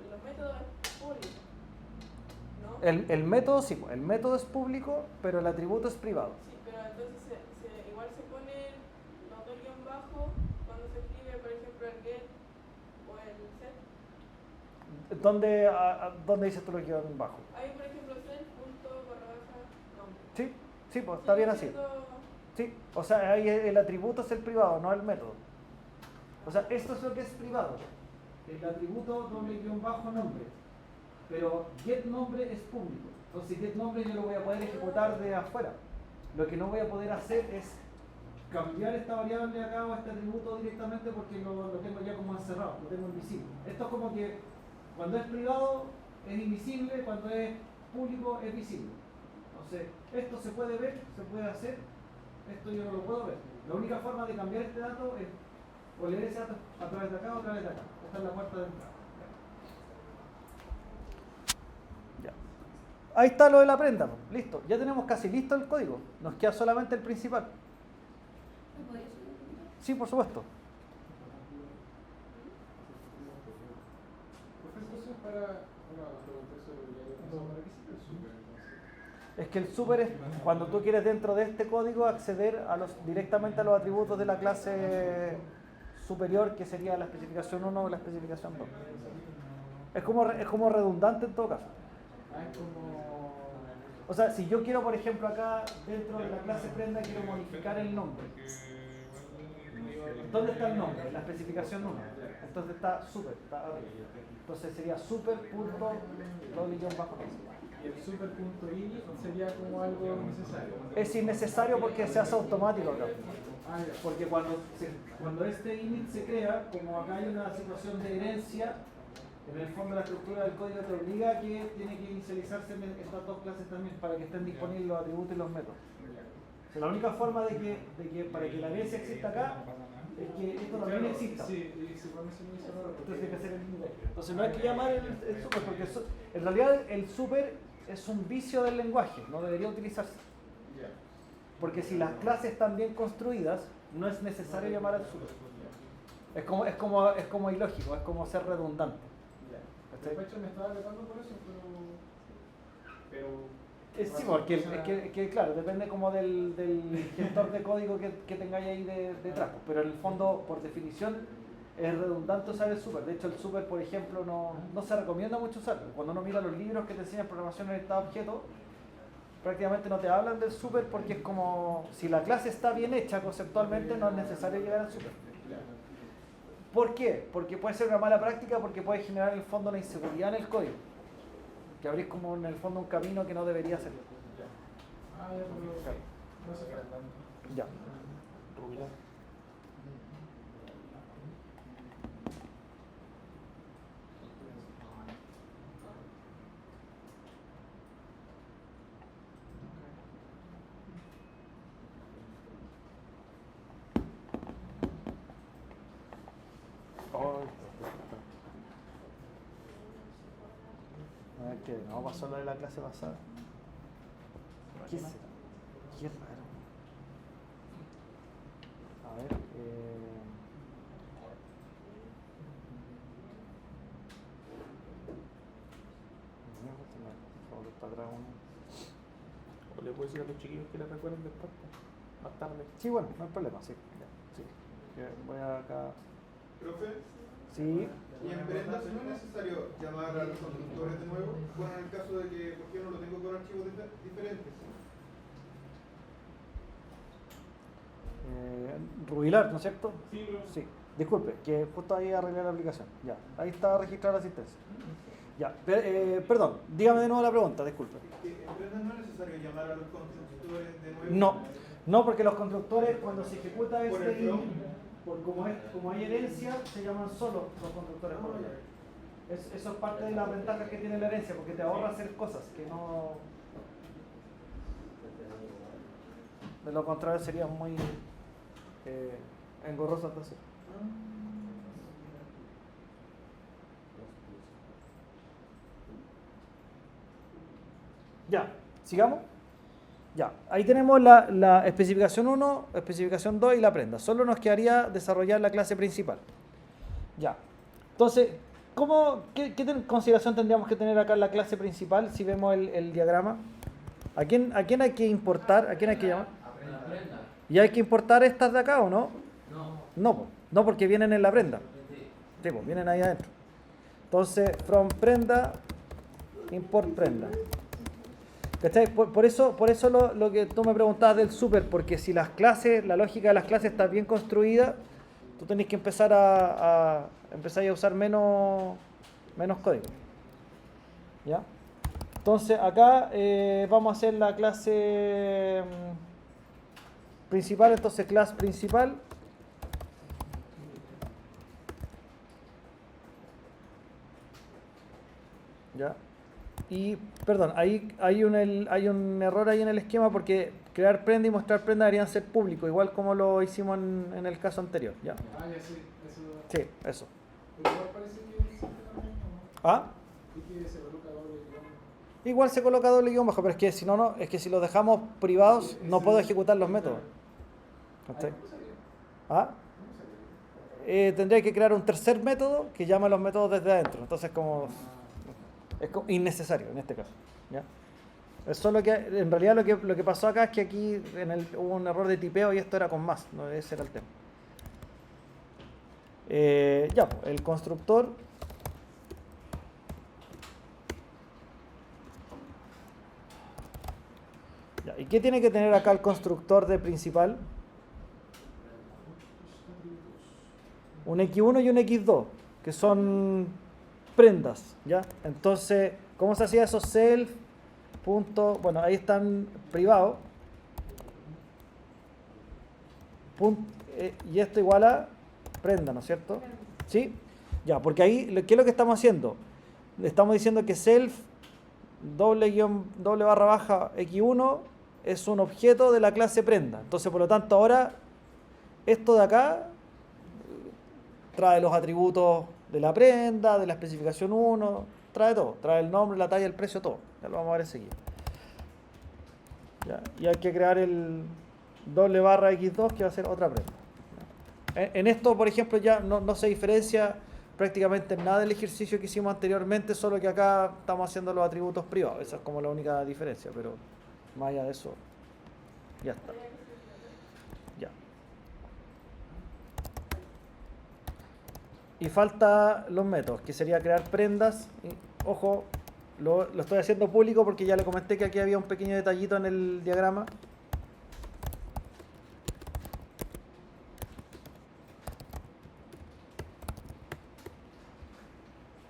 los métodos es público, ¿no? El método sí, el método es público, pero el atributo es privado. Sí, pero entonces igual se pone los dos guión bajo cuando se escribe, por ejemplo, el get o el set. ¿Dónde dices tú lo guión bajo? Hay, por ejemplo, set punto barra baja nombre. Sí, pues está bien así. Sí, o sea, ahí el atributo es el privado, no el método. O sea, esto es lo que es privado. El atributo doble guión bajo nombre. Pero get nombre es público. Entonces get nombre yo lo voy a poder ejecutar de afuera. Lo que no voy a poder hacer es cambiar esta variable acá o este atributo directamente porque lo tengo ya como encerrado, lo tengo invisible. Esto es como que cuando es privado es invisible, cuando es público es visible. Entonces, esto se puede ver, se puede hacer, esto yo no lo puedo ver. La única forma de cambiar este dato es o leer ese dato a través de acá o a través de acá. Esta es la puerta de entrada. Ya. Ahí está lo de la prenda, listo. Ya tenemos casi listo el código. Nos queda solamente el principal. ¿Me podría hacer una pregunta? Sí, por supuesto. Entonces, para una pregunta sobre ¿para qué sirve el super entonces? Es que el super es cuando tú quieres dentro de este código acceder directamente a los atributos de la clase superior, que sería la especificación 1 o la especificación 2. Es como redundante en todo caso. Es como... O sea, si yo quiero, por ejemplo, acá dentro de la clase prenda quiero modificar el nombre. ¿Dónde está el nombre? La especificación 1. Entonces está super, está arriba. Entonces sería super.doble-bajo. Y el super.init sería como algo necesario. Es innecesario porque se hace automático acá. Ah, ya. Porque cuando este init se crea, como acá hay una situación de herencia, en el fondo la estructura del código te obliga a que tiene que inicializarse en estas dos clases también para que estén disponibles los atributos y los métodos. O sea, la única forma de que para que la herencia exista acá es que esto también exista. Sí, y se pone ese mismo error. Entonces hay que hacer el init. Entonces no hay que llamar el super, porque en realidad el super es un vicio del lenguaje, no debería utilizarse. Ya. Porque si las clases están bien construidas, no es necesario llamar al super. Es como ilógico, es como ser redundante. Ya. De hecho me estaba retando por eso, pero Sí, porque claro, depende como del gestor de código que tengáis ahí detrás. Pero en el fondo, por definición, es redundante usar el super. De hecho, el super, por ejemplo, no se recomienda mucho usarlo. Cuando uno mira los libros que te enseñan programación orientada a objetos, prácticamente no te hablan del super porque es como, si la clase está bien hecha conceptualmente, no es necesario llegar al super. ¿Por qué? Porque puede ser una mala práctica, porque puede generar en el fondo una inseguridad en el código. Que abrís como en el fondo un camino que no debería ser. Ah, ya, pero no se trata. Ya. A ver qué, no pasó lo de la clase pasada. ¿Qué será? Qué raro. A ver, para atrás uno. O le puedo decir a los chiquillos que les recuerden después, más tarde. Sí, bueno, no hay problema, sí. Ya, sí. Voy acá. Profe, Sí. y en prendas no es necesario llamar a los constructores de nuevo. Bueno, en el caso de que, ¿por qué no lo tengo con archivos diferentes? Rubilar, ¿no es cierto? Sí, profe. Sí. Disculpe, que justo ahí arreglé la aplicación. Ya, ahí está registrada la asistencia. Ya, perdón, dígame de nuevo la pregunta, disculpe. En prendas no es necesario llamar a los constructores de nuevo. No, no, porque los constructores cuando se ejecuta Por este el from. como hay herencia, se llaman solo los constructores por orden. Eso es parte de las ventajas que tiene la herencia, porque te ahorra hacer cosas que no... De lo contrario sería muy engorroso de hacer. Ya, sigamos. Ya, ahí tenemos la especificación 1, especificación 2 y la prenda. Solo nos quedaría desarrollar la clase principal. Ya, entonces, ¿qué consideración tendríamos que tener acá en la clase principal si vemos el diagrama? ¿A quién hay que importar? ¿A quién hay que llamar? La prenda. ¿Y hay que importar estas de acá o no? No. No, porque vienen en la prenda. Sí. Sí, pues, vienen ahí adentro. Entonces, from prenda, import prenda. ¿Cachai? Por eso lo que tú me preguntabas del super, porque si las clases, la lógica de las clases está bien construida, tú tenés que empezar a usar menos código. ¿Ya? Entonces, acá vamos a hacer la clase principal, entonces class principal. ¿Ya? Y, perdón, hay un error ahí en el esquema porque crear prenda y mostrar prenda deberían ser públicos, igual como lo hicimos en el caso anterior. ¿Ya? Ah, ya sí, eso. Sí, eso. Pero igual parece que existe también, ¿no? ¿Ah? Y que se coloca doble guión. Igual se coloca doble guión bajo, pero es que si no, es que si los dejamos privados no puedo ejecutar los métodos. ¿Cachai? ¿Cómo sería? ¿Ah? ¿Cómo sería? Tendría que crear un tercer método que llame a los métodos desde adentro. Entonces es como innecesario en este caso. ¿Ya? Es solo que en realidad lo que pasó acá es que aquí hubo un error de tipeo y esto era con más, no ese era el tema. Ya, pues, el constructor. Ya, ¿y qué tiene que tener acá el constructor de principal? Un X1 y un X2, que son prendas, ¿ya? Entonces, ¿cómo se hacía eso? Self, punto, bueno, ahí están privados. Y esto igual a prenda, ¿no es cierto? ¿Sí? Ya, porque ahí, ¿qué es lo que estamos haciendo? Le estamos diciendo que self, doble barra baja X1 es un objeto de la clase prenda. Entonces, por lo tanto, ahora, esto de acá trae los atributos de la prenda, de la especificación 1, trae todo, trae el nombre, la talla, el precio, todo. Ya lo vamos a ver enseguida. Ya, y hay que crear el doble barra X2 que va a ser otra prenda. En esto, por ejemplo, ya no se diferencia prácticamente nada del ejercicio que hicimos anteriormente, solo que acá estamos haciendo los atributos privados. Esa es como la única diferencia, pero más allá de eso, ya está. Ya. Y falta los métodos, que sería crear prendas. Y, ojo, lo estoy haciendo público porque ya le comenté que aquí había un pequeño detallito en el diagrama.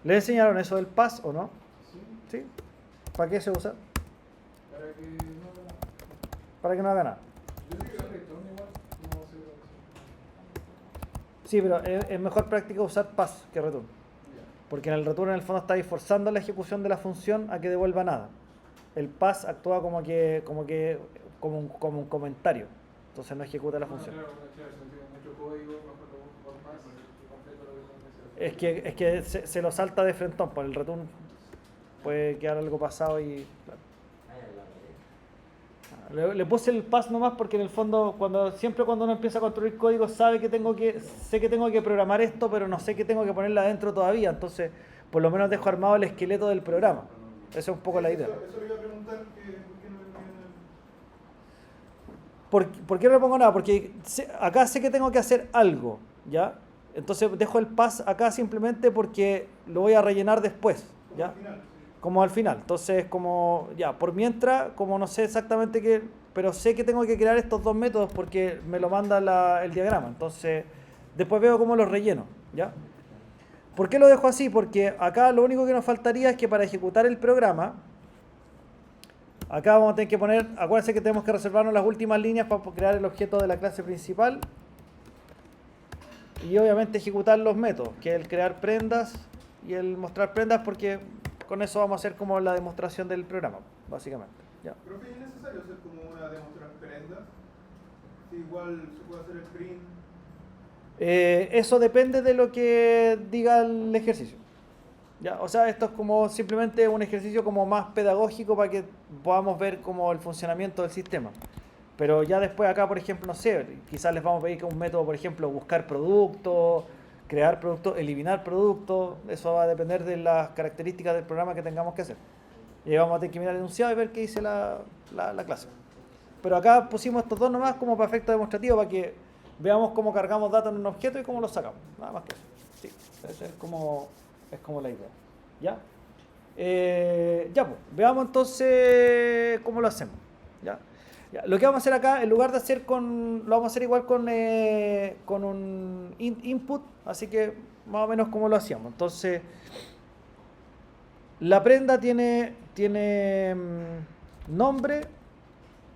¿Le enseñaron eso del pass o no? Sí, ¿Sí? ¿Para qué se usa? para que no haga nada. Para que no haga nada. Yo creo que el retorno igual no se ve. Sí, pero es mejor práctica usar pass que return. Ya. Porque en el return en el fondo estáis forzando la ejecución de la función a que devuelva nada. El pass actúa como un comentario. Entonces no ejecuta la función. Claro, si tiene mucho código, mejor lo busco por más y completo lo que tengo que hacer. Es que se lo salta de frente, por el return puede quedar algo pasado y... claro. Le puse el pass nomás porque en el fondo siempre cuando uno empieza a construir código sé que tengo que programar esto, pero no sé que tengo que ponerla adentro todavía, entonces por lo menos dejo armado el esqueleto del programa. Esa es un poco la idea. Eso le iba a preguntar, ¿por qué no le ponían ¿Por qué no le pongo nada? Porque acá sé que tengo que hacer algo, ¿ya? Entonces dejo el pass acá simplemente porque lo voy a rellenar después, como ¿ya? al final? Como al final. Entonces, como ya, por mientras, como no sé exactamente qué, pero sé que tengo que crear estos dos métodos porque me lo manda el diagrama. Entonces, después veo cómo los relleno, ¿ya? ¿Por qué lo dejo así? Porque acá lo único que nos faltaría es que para ejecutar el programa, acá vamos a tener que poner, acuérdense que tenemos que reservarnos las últimas líneas para crear el objeto de la clase principal. Y obviamente ejecutar los métodos, que es el crear prendas y el mostrar prendas, porque con eso vamos a hacer como la demostración del programa, básicamente. ¿Ya? Profe, ¿es necesario hacer como una demostrar prendas? Si igual se puede hacer el print. Eso depende de lo que diga el ejercicio. ¿Ya? O sea, esto es como simplemente un ejercicio como más pedagógico para que podamos ver como el funcionamiento del sistema. Pero ya después acá, por ejemplo, no sé, quizás les vamos a pedir que un método, por ejemplo, buscar productos, crear productos, eliminar productos. Eso va a depender de las características del programa que tengamos que hacer. Y vamos a tener que mirar el enunciado y ver qué dice la clase. Pero acá pusimos estos dos nomás como para efecto demostrativo, para que veamos cómo cargamos datos en un objeto y cómo los sacamos. Nada más que eso. Sí, esa es como la idea. ¿Ya? Ya, pues, veamos entonces cómo lo hacemos. ¿Ya? Ya, lo que vamos a hacer acá, en lugar de hacer lo vamos a hacer igual con un input, así que más o menos como lo hacíamos. Entonces, la prenda tiene nombre,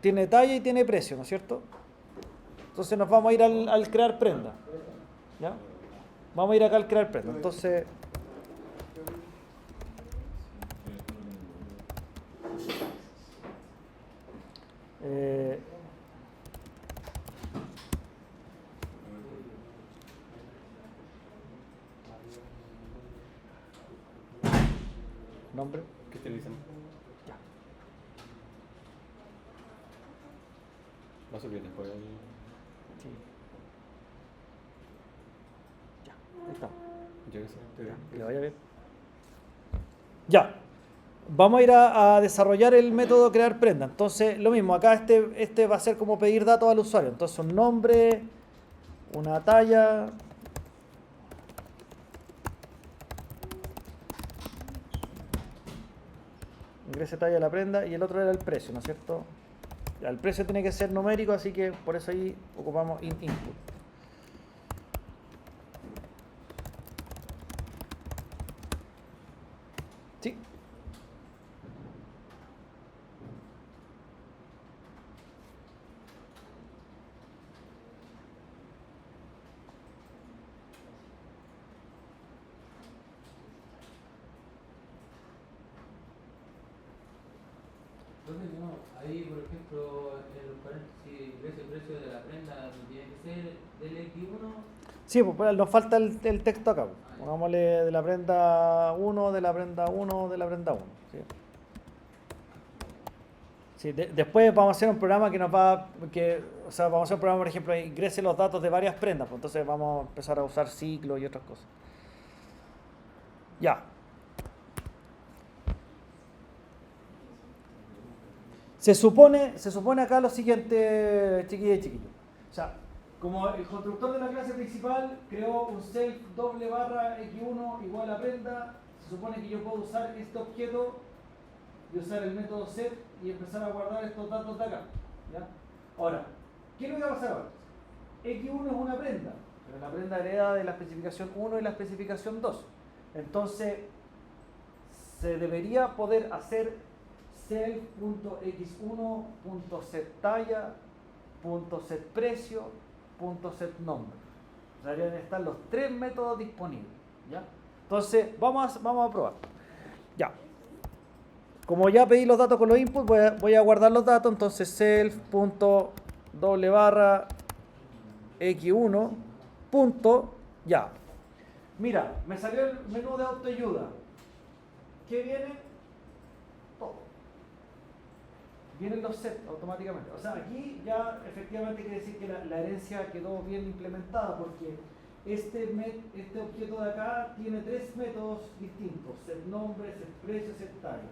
tiene talla y tiene precio, ¿no es cierto? Entonces nos vamos a ir al crear prenda. ¿Ya? Vamos a ir acá al crear prenda. Entonces, nombre. ¿Qué te dicen? Ya. Va a subir después. Sí. Ya, ahí está. Yo que sé, estoy bien. Que le vaya bien. Ya. Vamos a ir a desarrollar el método crear prenda. Entonces, lo mismo, acá este va a ser como pedir datos al usuario. Entonces, un nombre, una talla. Ingrese talla de la prenda y el otro era el precio, ¿no es cierto? Ya, el precio tiene que ser numérico, así que por eso ahí ocupamos input. ¿Sí? Entonces, no, ahí, por ejemplo, en los paréntesis, el precio de la prenda tiene que ser del X1. Sí, pues nos falta el texto acá. Pongámosle de la prenda 1, de la prenda 1, de la prenda 1. ¿Sí? Sí, después vamos a hacer un programa que nos va, o sea, vamos a hacer un programa, por ejemplo, que ingrese los datos de varias prendas, pues entonces vamos a empezar a usar ciclos y otras cosas. Ya. Se supone acá lo siguiente, chiquillas y chiquillos. O sea, como el constructor de la clase principal creó un self doble barra x1 igual a prenda, se supone que yo puedo usar este objeto y usar el método set y empezar a guardar estos datos de acá. ¿Ya? Ahora, ¿qué es lo que va a pasar ahora? X1 es una prenda, pero la prenda hereda de la especificación 1 y la especificación 2. Entonces, se debería poder hacer self.x1.setTalla, .setPrecio, .setNombre. O sea, deberían estar los tres métodos disponibles. ¿Ya? Entonces, vamos a probar. Ya. Como ya pedí los datos con los inputs, voy a guardar los datos. Entonces, self.doble barra x1. Ya. Mira, me salió el menú de autoayuda. ¿Qué viene? Todo. Vienen los sets automáticamente. O sea, aquí ya efectivamente quiere decir que la herencia quedó bien implementada porque este objeto de acá tiene tres métodos distintos: set nombre, set precio, set talla.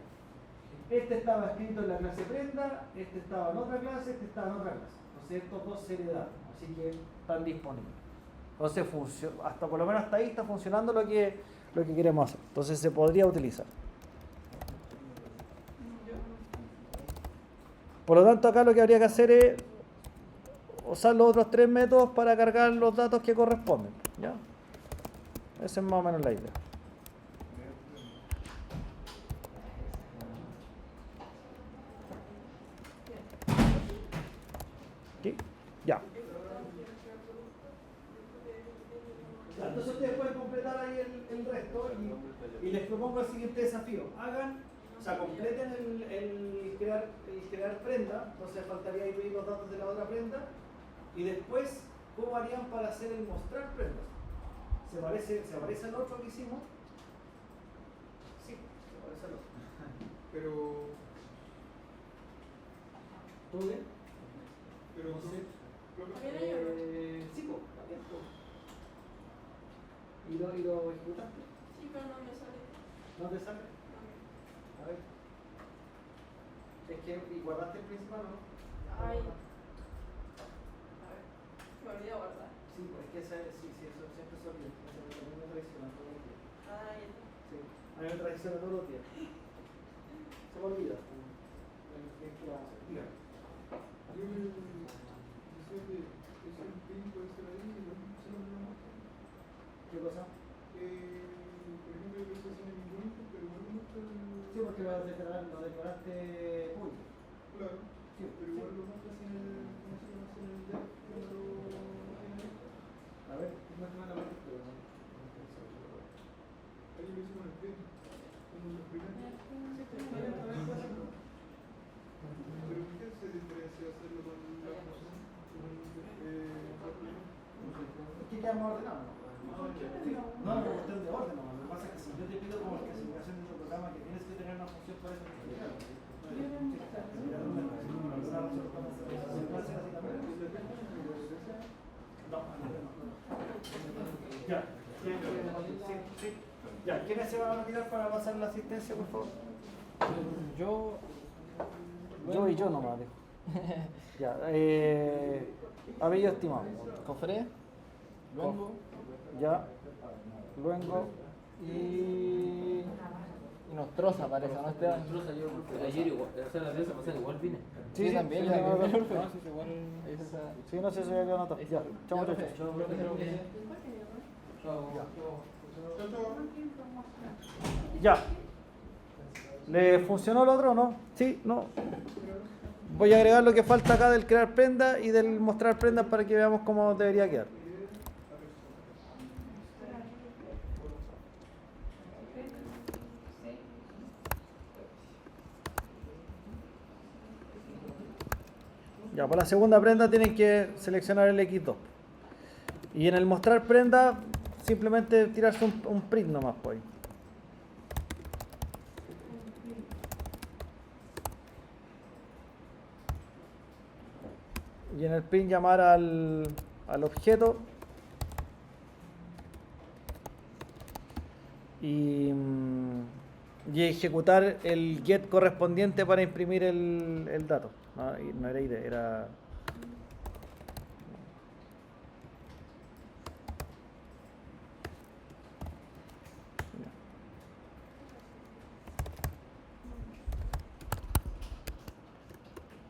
Este estaba escrito en la clase prenda, este estaba en otra clase, este estaba en otra clase. Entonces estos dos se heredaron, así que están disponibles. Entonces hasta por lo menos hasta ahí está funcionando lo que queremos hacer. Entonces se podría utilizar. Por lo tanto, acá lo que habría que hacer es usar los otros tres métodos para cargar los datos que corresponden. ¿Ya? Esa es más o menos la idea. ¿Sí? Ya. Entonces ustedes pueden completar ahí el resto y les propongo el siguiente desafío. Completen el crear prenda, entonces faltaría incluir los datos de la otra prenda, y después, ¿cómo harían para hacer el mostrar prendas? ¿Se parece al otro que hicimos? Sí, se parece al otro. Pero. ¿Todo bien? Pero. No sé. Sí, pues, también todo. ¿Y lo ejecutaste? Sí, pero no me sale. ¿No te sale? A ver. Es que, ¿y guardaste el principal o no? Ay. A ver. Me olvidé guardar. Sí, pues es que sí, eso siempre se olvida. Eso a mí me traiciona todos los días. Ah, ya está. Sí, a mí me traiciona todos los días. Se me olvida. ¿Qué vamos a hacer? Dígame. Yo decía que ese pin puede ser ahí y no se lo llama. ¿Qué cosa? Por ejemplo, yo estoy haciendo mi bonito, pero igual no muestra el. Sí, porque lo declaraste público. Claro, Sí, pero igual lo muestra sin el. ¿Cómo se llama? Sin el dev, que no lo tiene ahí. A ver, muéstrame la parte, pero no. Ahí lo hice con el pin. Como los primeros. Pero ¿qué se diferencia hacerlo con la función? Es que quedamos ordenados. No, es cuestión de orden. Lo que pasa es que si yo te pido como clasificación de otro programa que tienes que tener una función para eso. Ya. Ya, ¿quiénes se van a retirar para pasar la asistencia, por favor? Yo y yo nomás, dijo. Ya, Abello estimado. Cofre, Luengo, Ya, Luengo y Nostroza parece, ¿no, Esteban? Ayer igual, o sea, la vez pasada igual vine. Sí, también, sí, yo también. no, No, sí, igual, ahí está. sí, no sé si voy a anotar. Ya, chao muchachos. Ya. ¿Le funcionó el otro o no? Sí, no. Voy a agregar lo que falta acá del crear prenda y del mostrar prendas para que veamos cómo debería quedar. Ya, para la segunda prenda tienen que seleccionar el X2. Y en el mostrar prenda, simplemente tirarse un print nomás por ahí. Y en el print llamar al objeto y ejecutar el get correspondiente para imprimir el dato. No era idea, era...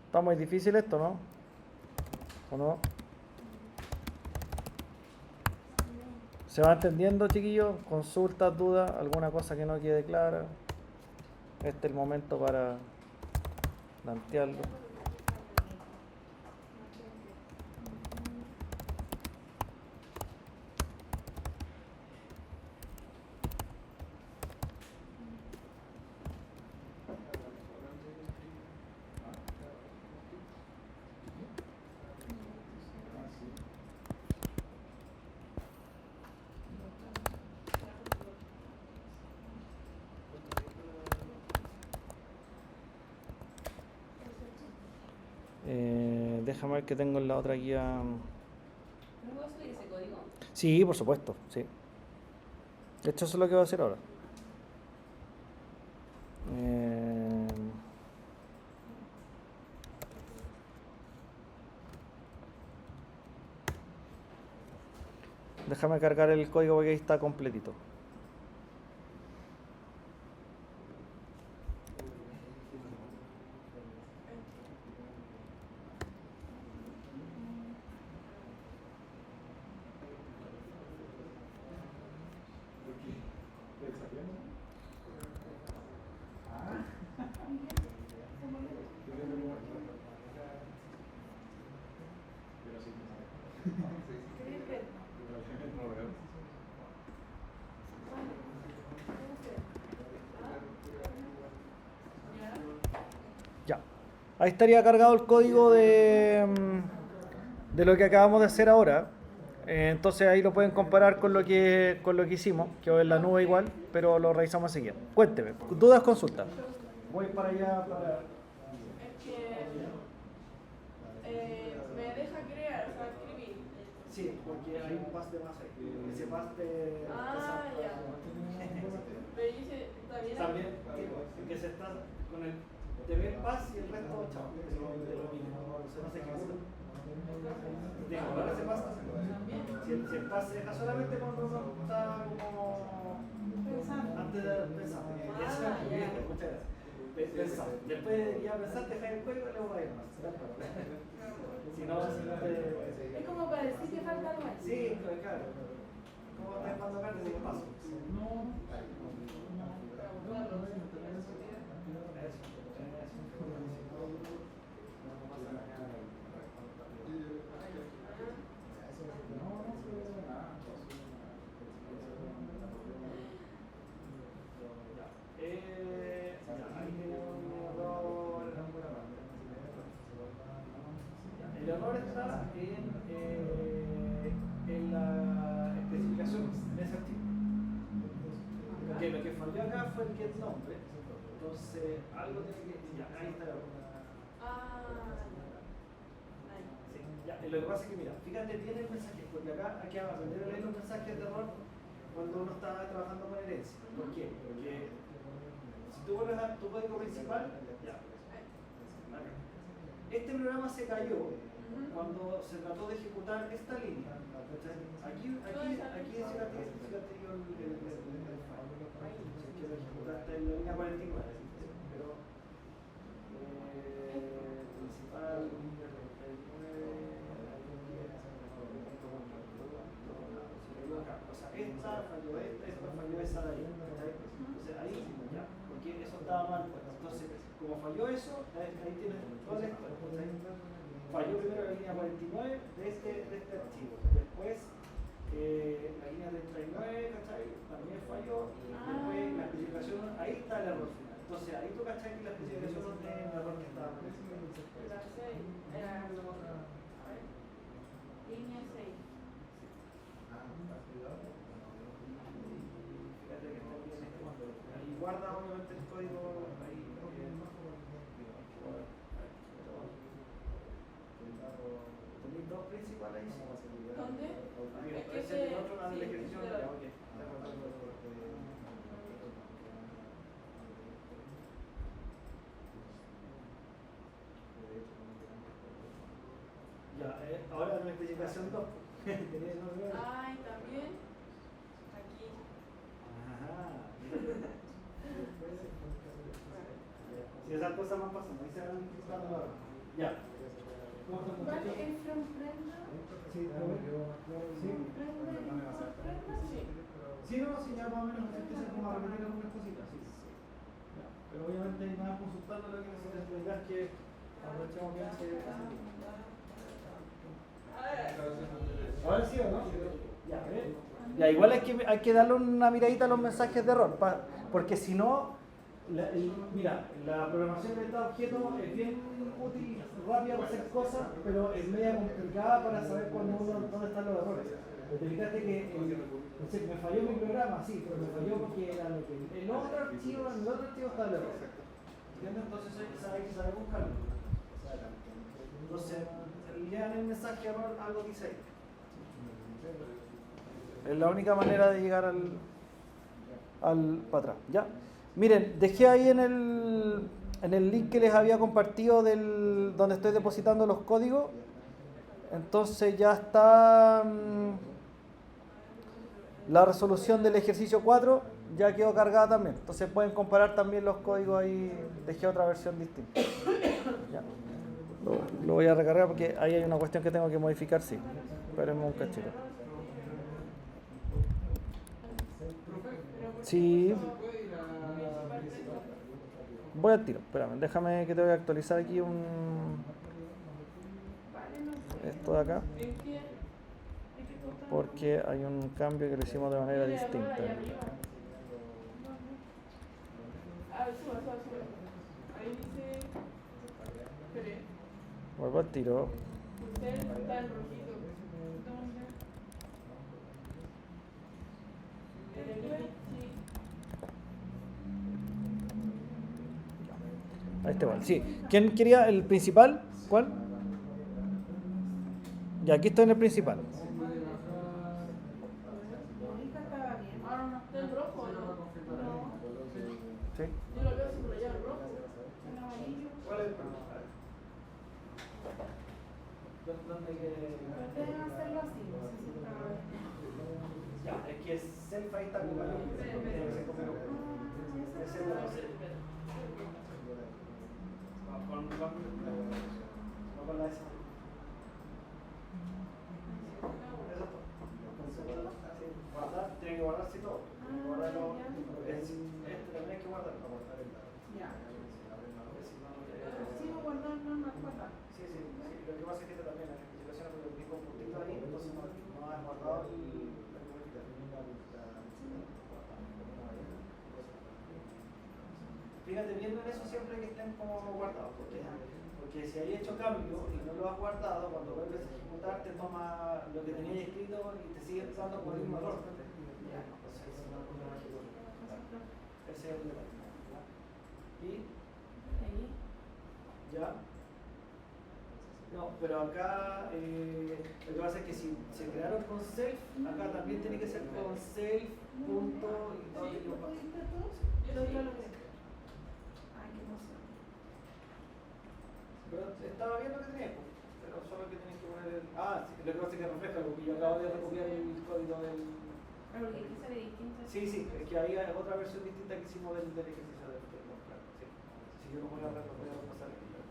Está muy difícil esto, ¿no? ¿O no? ¿Se va entendiendo, chiquillos? ¿Consultas, dudas? ¿Alguna cosa que no quede clara? Este es el momento para plantearlo. Déjame ver que tengo en la otra guía. ¿No puedo subir ese código? Sí, por supuesto, sí. De hecho, eso es lo que voy a hacer ahora. Déjame cargar el código porque ahí está completito. Ya. Ahí estaría cargado el código de lo que acabamos de hacer ahora. Entonces ahí lo pueden comparar con lo que hicimos, que es la nube igual, pero lo revisamos enseguida. Cuénteme, dudas, consultas. Voy para allá para... Es que me deja crear, o sea, escribir. Sí, porque hay un pass de más ahí. Ese pass de... Ah, ya. Pero yo hice, está bien. También, que se está con el... Te ve el pass y el resto, chao. De lo mismo, no se ejecuta. ¿Tiene que ese pass? Si el pass se deja solamente cuando uno está como... Antes de pensar. Muchas gracias. Pensar. Después ya pensar, dejar el juego y luego va a ir más. Si no te... Es como para decir que falta algo más. Sí, claro. ¿Cómo estás cuando verde sin paso? El error está en la especificación de ese archivo. Porque lo que falló acá fue el get nombre. Entonces, algo tiene que. Ya, ahí está el error. Sí, ya, lo que pasa es que, mira, fíjate bien el mensaje, porque acá hay que aprender a leer los mensajes de error cuando uno está trabajando con herencia. ¿Por qué? Porque si tú vuelves a tu código principal, ya. Este programa se cayó cuando se trató de ejecutar esta línea. Aquí dice la el que lo ejecutaste en la línea 49. Pero principal, 39, o sea, esta falló esta falló esa de ahí. Entonces ahí ya, porque eso estaba mal. Entonces, como falló eso, ahí tienes toda la historia. Falló primero la línea 49 de este archivo. Después la línea 39, ¿cachai? También falló. Y después la especificación, ahí está el error final. Entonces ahí tú, ¿cachai? Que la especificación no tiene el error que estaba. La 6 era. Línea 6. Fíjate que está bien este cuando. Ahí guarda obviamente el código ahí. Tenéis dos principales ahí. ¿Dónde? Es que ese- el otro, la de la sí, ejecución, ese ya, era. ok. Ya, ahora la especificación 2. ¿Tenías el otro? Ay, también. Aquí. Ajá. Si esas cosas más pasan, ahí se van quitando la hora. Ya. ¿Cómo te Vale, muchachos? el from prenda. Sí, sí. Sí. Sí, no, sí, ya más o menos empiezan como a repetir algunas cositas, sí. Ya. Pero obviamente hay más consultando lo que necesitas explicar que aprovechamos bien ese tiempo. Ahora sí o no? Ya, ya, igual hay que darle una miradita a los mensajes de error, porque si no, mira, la programación de este objeto es bien útil, rápida para hacer cosas, pero es media complicada para saber dónde están los errores. Te fijaste que me falló mi programa, sí, pero me falló porque era lo que en el otro archivo está el error. ¿Entiendes? Entonces hay que saber buscarlo. Entonces, lean el mensaje de error, algo dice ahí. Es la única manera de llegar al para atrás. ¿Ya? Miren, dejé ahí en el link que les había compartido donde estoy depositando los códigos. Entonces ya está La resolución del ejercicio 4 ya quedó cargada también. Entonces pueden comparar también los códigos ahí. Dejé otra versión distinta. Ya. Lo voy a recargar porque ahí hay una cuestión que tengo que modificar, sí. Espérenme un cachito. Sí. Voy al tiro, espérame, déjame que te voy a actualizar aquí esto de acá, porque hay un cambio que lo hicimos de manera distinta. Ahí dice. Espere. Vuelvo al tiro. Usted está en rojito. En el grid, sí. Ahí está igual, sí. ¿Quién quería el principal? ¿Cuál? Ya, aquí estoy en el principal. Está en rojo, ¿no? Sí. Yo lo veo subrayado en rojo. ¿Cuál es? Pueden hacerlo así, no sé si está bien. Ya, es que self ahí está tiene que guardarse todo. Guardarlo. Este también hay que guardarlo. Ya. Sí, no guardar, no guardar. Sí, lo que pasa es que este también la certificación es un mismo puntito ahí, entonces no has guardado Fíjate bien en eso siempre que estén como guardados, porque si hay hecho cambio y no lo has guardado, cuando vuelves a ejecutar te toma lo que tenías escrito y te sigue dando por el mismo error. Ese es el detalle. ¿Y? ¿Ya? No, pero acá lo que pasa es que si se crearon con self, acá también tiene que ser con self, punto y todo ¿Lo aquello. pudiste tú? Yo sí lo veo. Ay, qué emoción. Pero estaba bien lo que tenía, pues, pero solo que tenéis que poner el... Ah, sí, lo que pasa es que refresca, porque yo acabo de recopiar el código del... Pero porque aquí sale distinto. Sí, es que ahí hay otra versión distinta que hicimos del ejercicio del claro, sí. Si yo lo voy a repasar aquí, claro.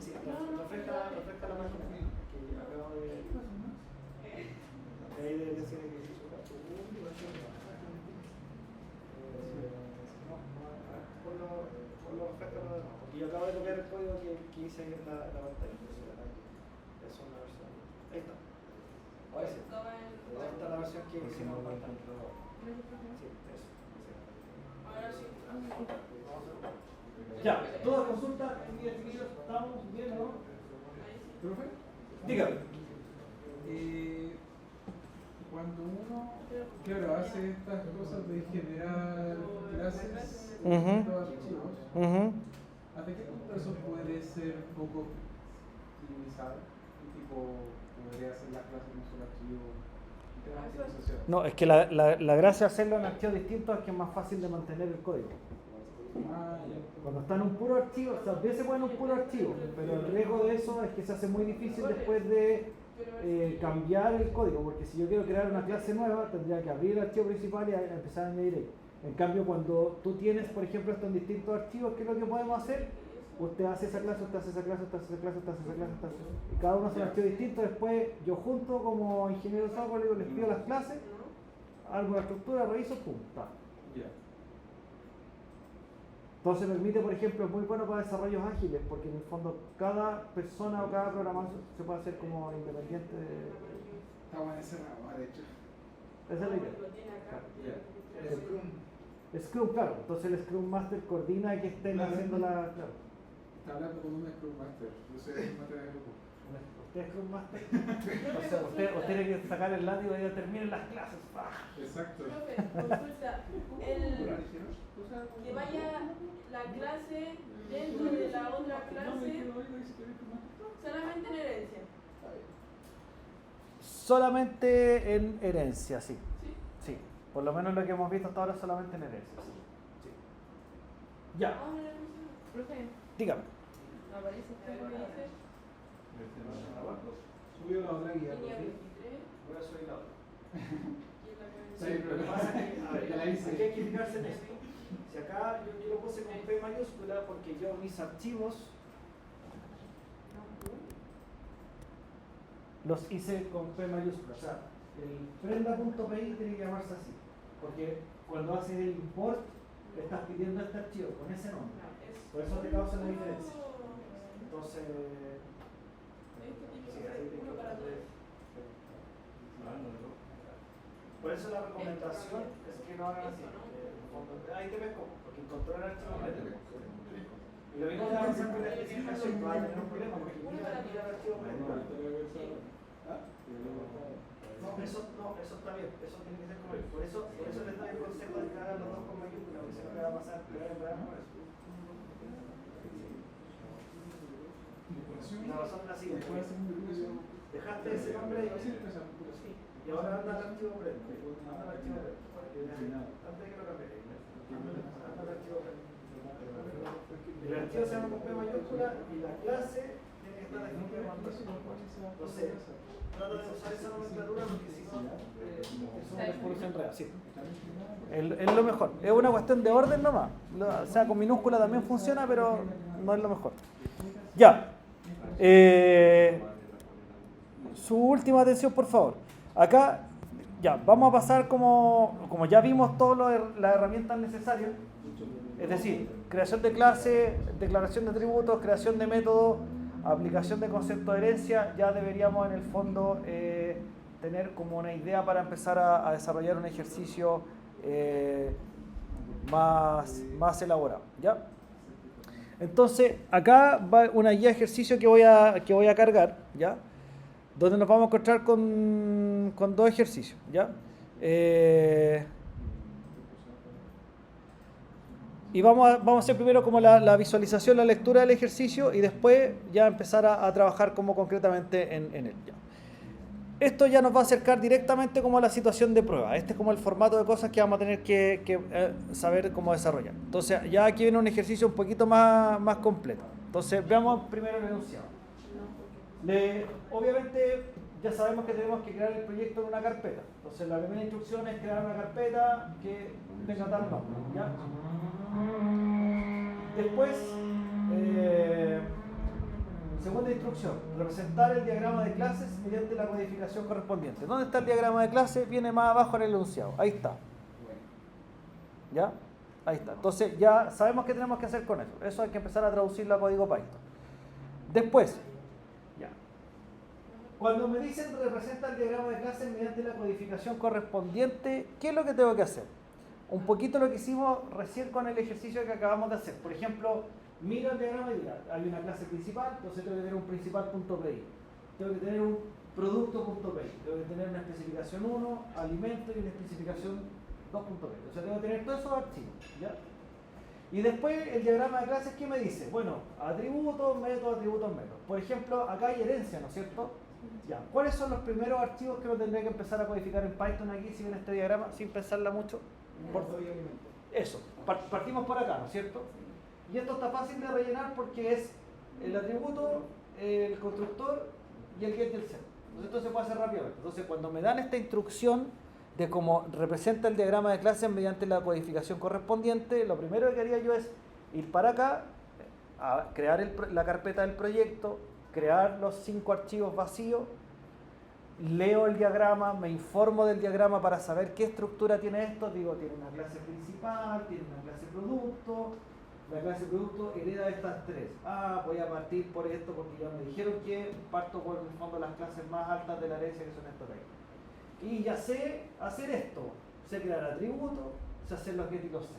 Sí, refresca la máquina, que acabo de... ahí debería ser el ejercicio 4. Ponlo refresca de nuevo, porque yo acabo de copiar el código que hice en la pantalla. Es una versión. Ahí está. Ahora sí. Ahora está la versión que hicimos en pantalla. Sí, eso. Ahora sí. Ya, toda consulta, chiquillos, estamos bien, ¿no? Ahí sí. ¿Profe? Dígame. Cuando uno, claro, hace estas cosas de generar clases, Ujú. estos archivos, ¿hasta qué punto eso puede ser poco optimizado? ¿Qué tipo podría hacer las clases en un solo archivo? En temas de optimización. No, es que la gracia de hacerlo en archivos distintos es que es más fácil de mantener el código. Ah, ya. Cuando está en un puro archivo, también se puede en un puro archivo, pero el riesgo de eso es que se hace muy difícil después de cambiar el código, porque si yo quiero crear una clase nueva, tendría que abrir el archivo principal y empezar a añadir ahí. En cambio, cuando tú tienes, por ejemplo, esto en distintos archivos, ¿qué es lo que podemos hacer? Usted hace esa clase, usted hace esa clase, usted hace esa clase, usted hace esa clase, usted hace esa clase. Y cada uno hace un archivo distinto. Después, yo junto como ingeniero de software, digo, les pido las clases, hago la estructura, reviso, pum, está. Ya. Entonces permite, por ejemplo, es muy bueno para desarrollos ágiles, porque en el fondo cada persona o cada programador se puede hacer como independiente de... Está buena esa rama, de hecho. Esa es la idea. Lo tiene acá. Ya. El Scrum. Scrum, claro. Entonces el Scrum Master coordina que estén haciendo la... Claro. Está hablando con un Scrum Master. Yo soy Scrum Master de grupo. ¿Usted es Scrum Master? O sea, usted tiene que sacar el látigo y ya terminen las clases. ¡Pah! Exacto. Profe, consulta. Que vaya la clase dentro de la otra clase solamente en herencia. Solamente en herencia, sí. ¿Sí? Sí. Por lo menos lo que hemos visto hasta ahora solamente en herencia. Sí. Sí. Ya, Ah, mira, profe, dígame. aparece acá que dice Subió la otra guía. Línea ¿sí? 23 Voy a subir la otra. y en la Sí, pero lo que pasa es que, a ver, Ya la hice. aquí hay que fijarse en esto. Si acá yo lo puse con P mayúscula porque yo mis archivos los hice con P mayúscula. O sea, el prenda.pi tiene que llamarse así. Porque cuando haces el import, le estás pidiendo este archivo con ese nombre. Por eso te causa la diferencia. Entonces, sí, ahí te uno para todos. por eso la recomendación es que no hagan así. Ahí te ves cómo, porque encontró el archivo completo. Y lo mismo que avanzar con la especificación, va a tener un problema porque mira el archivo completo. No, eso está bien, eso tiene que ser como por eso les doy el consejo de que hagan los dos con mayúscula, porque siempre va a pasar, te van a parar por eso. La razón es la siguiente. Dejaste ese nombre y ahora anda al archivo prenda. Anda al archivo prenda. Antes de que lo cambies. Anda al archivo prenda. El archivo se llama con P mayúscula y la clase tiene que estar definida con P. Entonces, trata de usar esa nomenclatura porque si no, después se enreda. Sí. Es lo mejor. Es una cuestión de orden nomás. O sea, con minúscula también funciona, pero no es lo mejor. Ya. Su última atención, por favor. Acá, ya, vamos a pasar como ya vimos todas las herramientas necesarias. Es decir, creación de clase, declaración de atributos, creación de métodos, aplicación de concepto de herencia. Ya deberíamos en el fondo tener como una idea para empezar a desarrollar un ejercicio más elaborado. ¿Ya? Entonces, acá va una guía de ejercicio que voy a cargar, ¿ya? Donde nos vamos a encontrar con dos ejercicios, ¿ya? Y vamos a hacer primero como la visualización, la lectura del ejercicio y después ya empezar a trabajar como concretamente en él, ¿ya? Esto ya nos va a acercar directamente como a la situación de prueba. Este es como el formato de cosas que vamos a tener que saber cómo desarrollar. Entonces, ya aquí viene un ejercicio un poquito más completo. Entonces, veamos primero el enunciado. Obviamente, ya sabemos que tenemos que crear el proyecto en una carpeta. Entonces, la primera instrucción es crear una carpeta que tenga tal nombre, ¿ya? Después, segunda instrucción, representar el diagrama de clases mediante la codificación correspondiente. ¿Dónde está el diagrama de clases? Viene más abajo en el enunciado. Ahí está. ¿Ya? Ahí está. Entonces ya sabemos qué tenemos que hacer con eso. Eso hay que empezar a traducirlo a código Python. Después, ya. Cuando me dicen representa el diagrama de clases mediante la codificación correspondiente, ¿qué es lo que tengo que hacer? Un poquito lo que hicimos recién con el ejercicio que acabamos de hacer. Por ejemplo, miro el diagrama y diga, hay una clase principal, entonces tengo que tener un principal.py. Tengo que tener un producto.py. Tengo que tener una especificación 1, alimento y una especificación 2.py. O sea, tengo que tener todos esos archivos, ¿ya? Y después el diagrama de clases, ¿qué me dice? Bueno, atributos, métodos, métodos. Por ejemplo, acá hay herencia, ¿no es cierto? Ya. ¿Cuáles son los primeros archivos que uno tendría que empezar a codificar en Python aquí, si ven este diagrama, sin pensarla mucho? Eso, partimos por acá, ¿no es cierto? Y esto está fácil de rellenar porque es el atributo, el constructor y el get y el set. Entonces esto se puede hacer rápidamente. Entonces cuando me dan esta instrucción de cómo representa el diagrama de clases mediante la codificación correspondiente, lo primero que haría yo es ir para acá, a crear la carpeta del proyecto, crear los 5 archivos vacíos, leo el diagrama, me informo del diagrama para saber qué estructura tiene esto. Digo, tiene una clase principal, tiene una clase producto. La clase producto hereda estas tres. Voy a partir por esto porque ya me dijeron que parto por el fondo las clases más altas de la herencia, que son estas de aquí. Y ya sé hacer esto. Sé crear atributos, sé hacer los get y los set.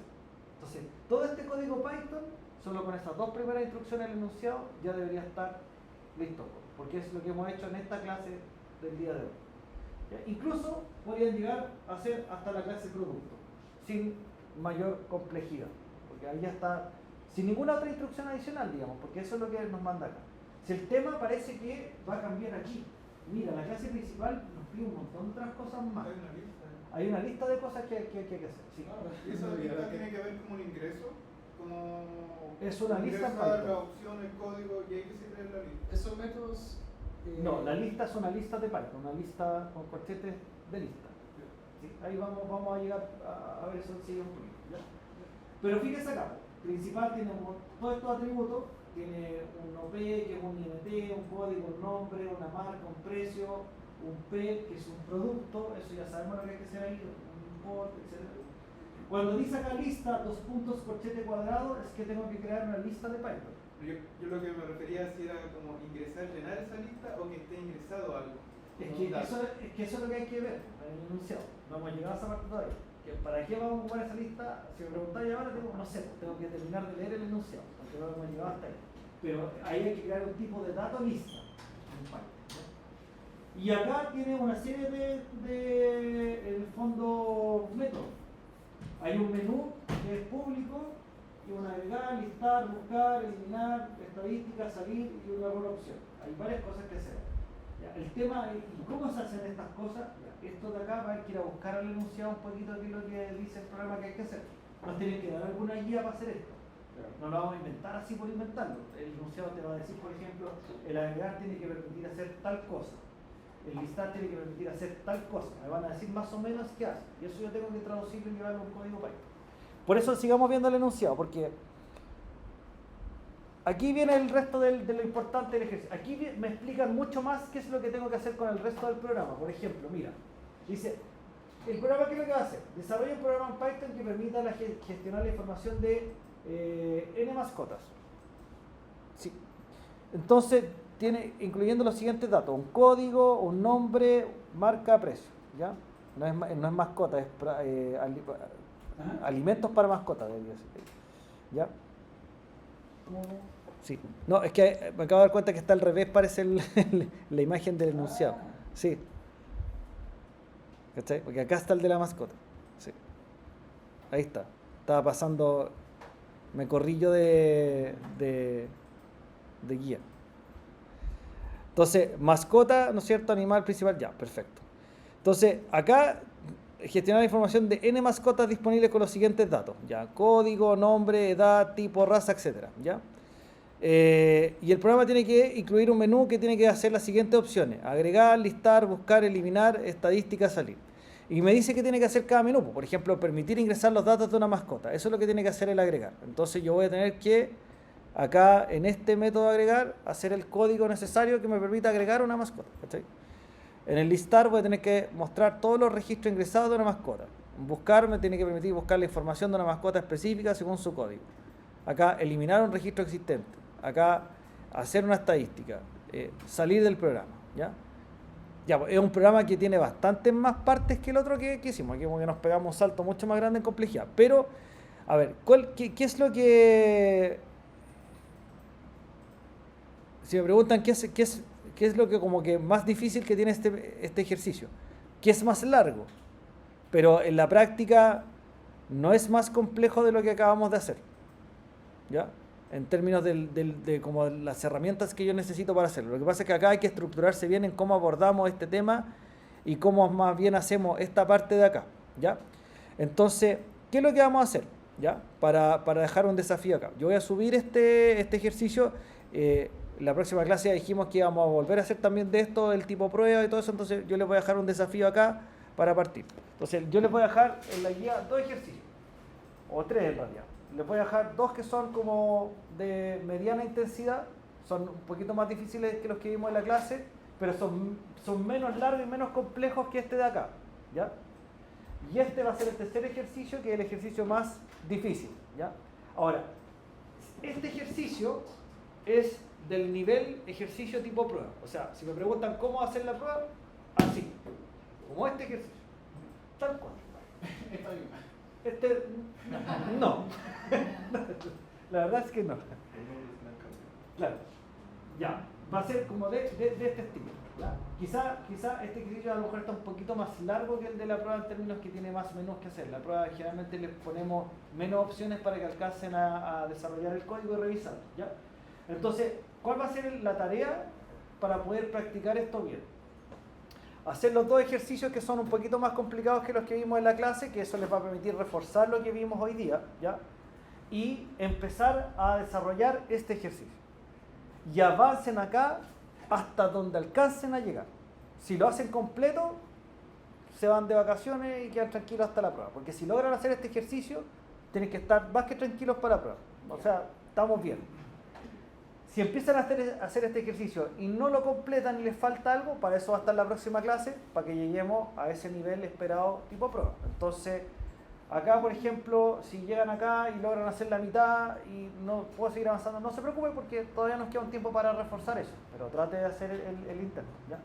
Entonces, todo este código Python, solo con estas dos primeras instrucciones del enunciado, ya debería estar listo. Porque es lo que hemos hecho en esta clase del día de hoy. ¿Ya? Incluso podrían llegar a hacer hasta la clase producto, sin mayor complejidad. Porque ahí ya está, sin ninguna otra instrucción adicional, digamos, porque eso es lo que nos manda acá. Si el tema parece que va a cambiar aquí, mira, la clase principal nos pide un montón de otras cosas más. Hay una lista de cosas que hay que hacer. Sí. ¿Y esa lista tiene que ver como un ingreso? Es una lista para la opción, el código, y hay que se crea la lista. Esos métodos No, la lista es una lista de Python, una lista con corchetes de lista. Sí, ahí vamos a llegar a ver eso enseguida un poquito, ¿ya? Pero fíjese acá, principal tiene todos estos atributos, tiene un OP que es un INT, un código, un nombre, una marca, un precio, un P que es un producto, eso ya sabemos lo que hay que hacer ahí, un import, etc. Cuando dice acá lista, 2 puntos, corchete cuadrado, es que tengo que crear una lista de Python. Yo lo que me refería si era como ingresar, llenar esa lista o que esté ingresado algo. Es que eso es lo que hay que ver en el enunciado. No hemos llegado a esa parte todavía. ¿Para qué vamos a ocupar esa lista? Si me preguntáis ahora, no sé, tengo que terminar de leer el enunciado, porque no hemos llegado hasta ahí. Pero ahí hay que crear un tipo de dato lista en Python, ¿no? Y acá tiene una serie de en el fondo, métodos. Hay un menú que es público y un agregar, listar, buscar, eliminar, estadísticas, salir y una buena opción. Hay varias cosas que hacer. Ya, el tema es, ¿y cómo se hacen estas cosas? Ya, esto de acá va a ir a buscar al enunciado un poquito de lo que dice el programa que hay que hacer. Nos tienen que dar alguna guía para hacer esto. No lo vamos a inventar así por inventarlo. El enunciado te va a decir, por ejemplo, el agregar tiene que permitir hacer tal cosa. El listar tiene que permitir hacer tal cosa. Me van a decir más o menos qué hace. Y eso yo tengo que traducirlo y llevarlo a un código Python. Por eso sigamos viendo el enunciado, porque aquí viene el resto de lo importante del ejercicio. Aquí me explican mucho más qué es lo que tengo que hacer con el resto del programa. Por ejemplo, mira, dice, el programa ¿qué es lo que va a hacer? Desarrolla un programa en Python que permita gestionar la información de N mascotas. Sí. Entonces, tiene, incluyendo los siguientes datos, un código, un nombre, marca, precio, ¿ya? No es mascota, es alimentos para mascotas, debería ser, ¿ya? Sí. No, es que me acabo de dar cuenta que está al revés, parece la imagen del enunciado. Sí. ¿Cachai? Porque acá está el de la mascota. Sí. Ahí está. Estaba pasando, me corrí yo de guía. Entonces, mascota, ¿no es cierto? Animal principal, ya, perfecto. Entonces, acá gestionar la información de N mascotas disponibles con los siguientes datos, ya, código, nombre, edad, tipo, raza, etcétera, ya. Y el programa tiene que incluir un menú que tiene que hacer las siguientes opciones: agregar, listar, buscar, eliminar, estadísticas, salir. Y me dice que tiene que hacer cada menú, por ejemplo, permitir ingresar los datos de una mascota. Eso es lo que tiene que hacer el agregar. Entonces yo voy a tener que, acá en este método de agregar, hacer el código necesario que me permita agregar una mascota, ¿cachai? En el listar voy a tener que mostrar todos los registros ingresados de una mascota. Buscar me tiene que permitir buscar la información de una mascota específica según su código. Acá eliminar un registro existente. Acá hacer una estadística. Salir del programa, ¿ya? Ya, es un programa que tiene bastantes más partes que el otro que hicimos. Aquí como que nos pegamos un salto mucho más grande en complejidad. Pero, a ver, ¿qué es lo que... Si me preguntan qué es lo que como que más difícil que tiene este ejercicio, que es más largo, pero en la práctica no es más complejo de lo que acabamos de hacer, ¿ya? En términos de como las herramientas que yo necesito para hacerlo. Lo que pasa es que acá hay que estructurarse bien en cómo abordamos este tema y cómo más bien hacemos esta parte de acá, ¿ya? Entonces, ¿qué es lo que vamos a hacer? ¿Ya? Para dejar un desafío acá. Yo voy a subir este ejercicio. La próxima clase ya dijimos que íbamos a volver a hacer también de esto, el tipo prueba y todo eso, entonces yo les voy a dejar un desafío acá para partir. Entonces yo les voy a dejar en la guía 2 ejercicios, o 3 en realidad. Les voy a dejar 2 que son como de mediana intensidad, son un poquito más difíciles que los que vimos en la clase, pero son menos largos y menos complejos que este de acá, ¿ya? Y este va a ser el tercer ejercicio, que es el ejercicio más difícil, ¿ya? Ahora, este ejercicio es del nivel ejercicio tipo prueba. O sea, si me preguntan cómo hacer la prueba, así, como este ejercicio, tal cual. No. La verdad es que no. Claro. Ya, va a ser como de este estilo, ¿ya? Quizá este ejercicio a lo mejor está un poquito más largo que el de la prueba en términos que tiene más menús que hacer. La prueba generalmente les ponemos menos opciones para que alcancen a desarrollar el código y revisarlo, ¿ya? Entonces, ¿cuál va a ser la tarea para poder practicar esto bien? Hacer los 2 ejercicios que son un poquito más complicados que los que vimos en la clase, que eso les va a permitir reforzar lo que vimos hoy día, ¿ya? Y empezar a desarrollar este ejercicio. Y avancen acá hasta donde alcancen a llegar. Si lo hacen completo, se van de vacaciones y quedan tranquilos hasta la prueba. Porque si logran hacer este ejercicio, tienen que estar más que tranquilos para la prueba. O sea, estamos bien. Si empiezan a hacer este ejercicio y no lo completan y les falta algo, para eso va a estar la próxima clase, para que lleguemos a ese nivel esperado tipo prueba. Entonces, acá, por ejemplo, si llegan acá y logran hacer la mitad y no puedo seguir avanzando, no se preocupen porque todavía nos queda un tiempo para reforzar eso, pero trate de hacer el intento, ¿ya?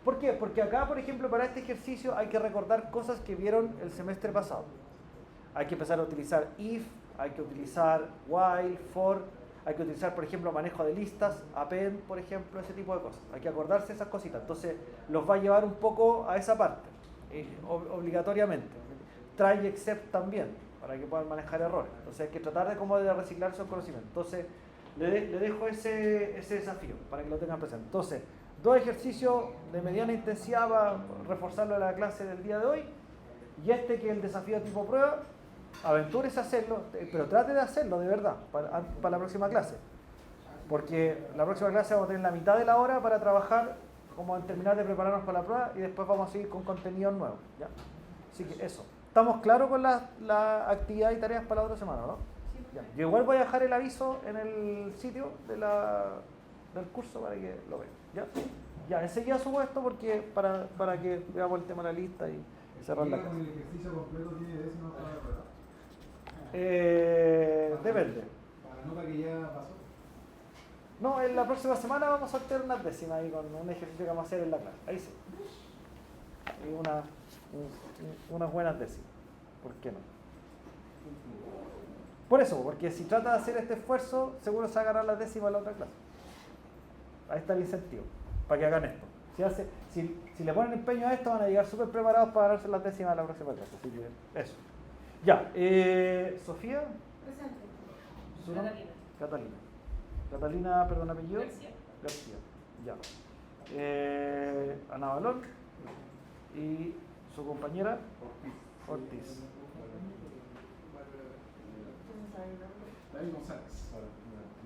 ¿Por qué? Porque acá, por ejemplo, para este ejercicio hay que recordar cosas que vieron el semestre pasado. Hay que empezar a utilizar if, hay que utilizar while, for, hay que utilizar, por ejemplo, manejo de listas, append, por ejemplo, ese tipo de cosas. Hay que acordarse de esas cositas. Entonces, los va a llevar un poco a esa parte, obligatoriamente. Try except también, para que puedan manejar errores. Entonces, hay que tratar de reciclar esos conocimientos. Entonces, le dejo ese desafío para que lo tengan presente. Entonces, 2 ejercicios de mediana intensidad para reforzarlo en la clase del día de hoy. Y este que es el desafío tipo prueba, aventúrese a hacerlo, pero trate de hacerlo de verdad para la próxima clase. Porque la próxima clase vamos a tener la mitad de la hora para trabajar, como en terminar de prepararnos para la prueba, y después vamos a seguir con contenido nuevo, ¿ya? Así que eso. ¿Estamos claros con la actividad y tareas para la otra semana, no? Ya. Yo igual voy a dejar el aviso en el sitio del curso para que lo vean, ¿ya? Ya, enseguida subo esto porque para que veamos el tema de la lista y cerrar la clase. ¿El ejercicio completo tiene décimas para la prueba? Depende. Para la nota que ya pasó. No, en la próxima semana vamos a sortear unas décimas ahí con un ejercicio que vamos a hacer en la clase. Ahí sí. Y unas buenas décimas. ¿Por qué no? Por eso, porque si trata de hacer este esfuerzo, seguro se va a ganar las décimas en la otra clase. Ahí está el incentivo, para que hagan esto. Si le ponen empeño a esto, van a llegar súper preparados para ganarse las décimas en la próxima clase. Así que eso. Ya, Sofía. Presente. ¿Su nombre? Catalina. Catalina, perdón, apellido. García. Ya. Ana Balón y su compañera Ortiz. David González.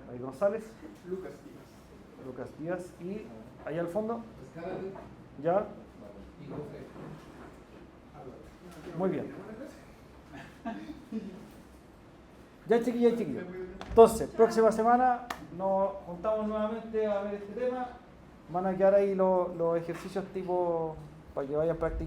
David González, Lucas Díaz. Lucas Díaz y allá al fondo, Escárate. ya, Y José. muy bien. Ya chiquillos y chiquillos. Entonces, próxima semana nos juntamos nuevamente a ver este tema. Van a quedar ahí los ejercicios tipo para que vayan practicando.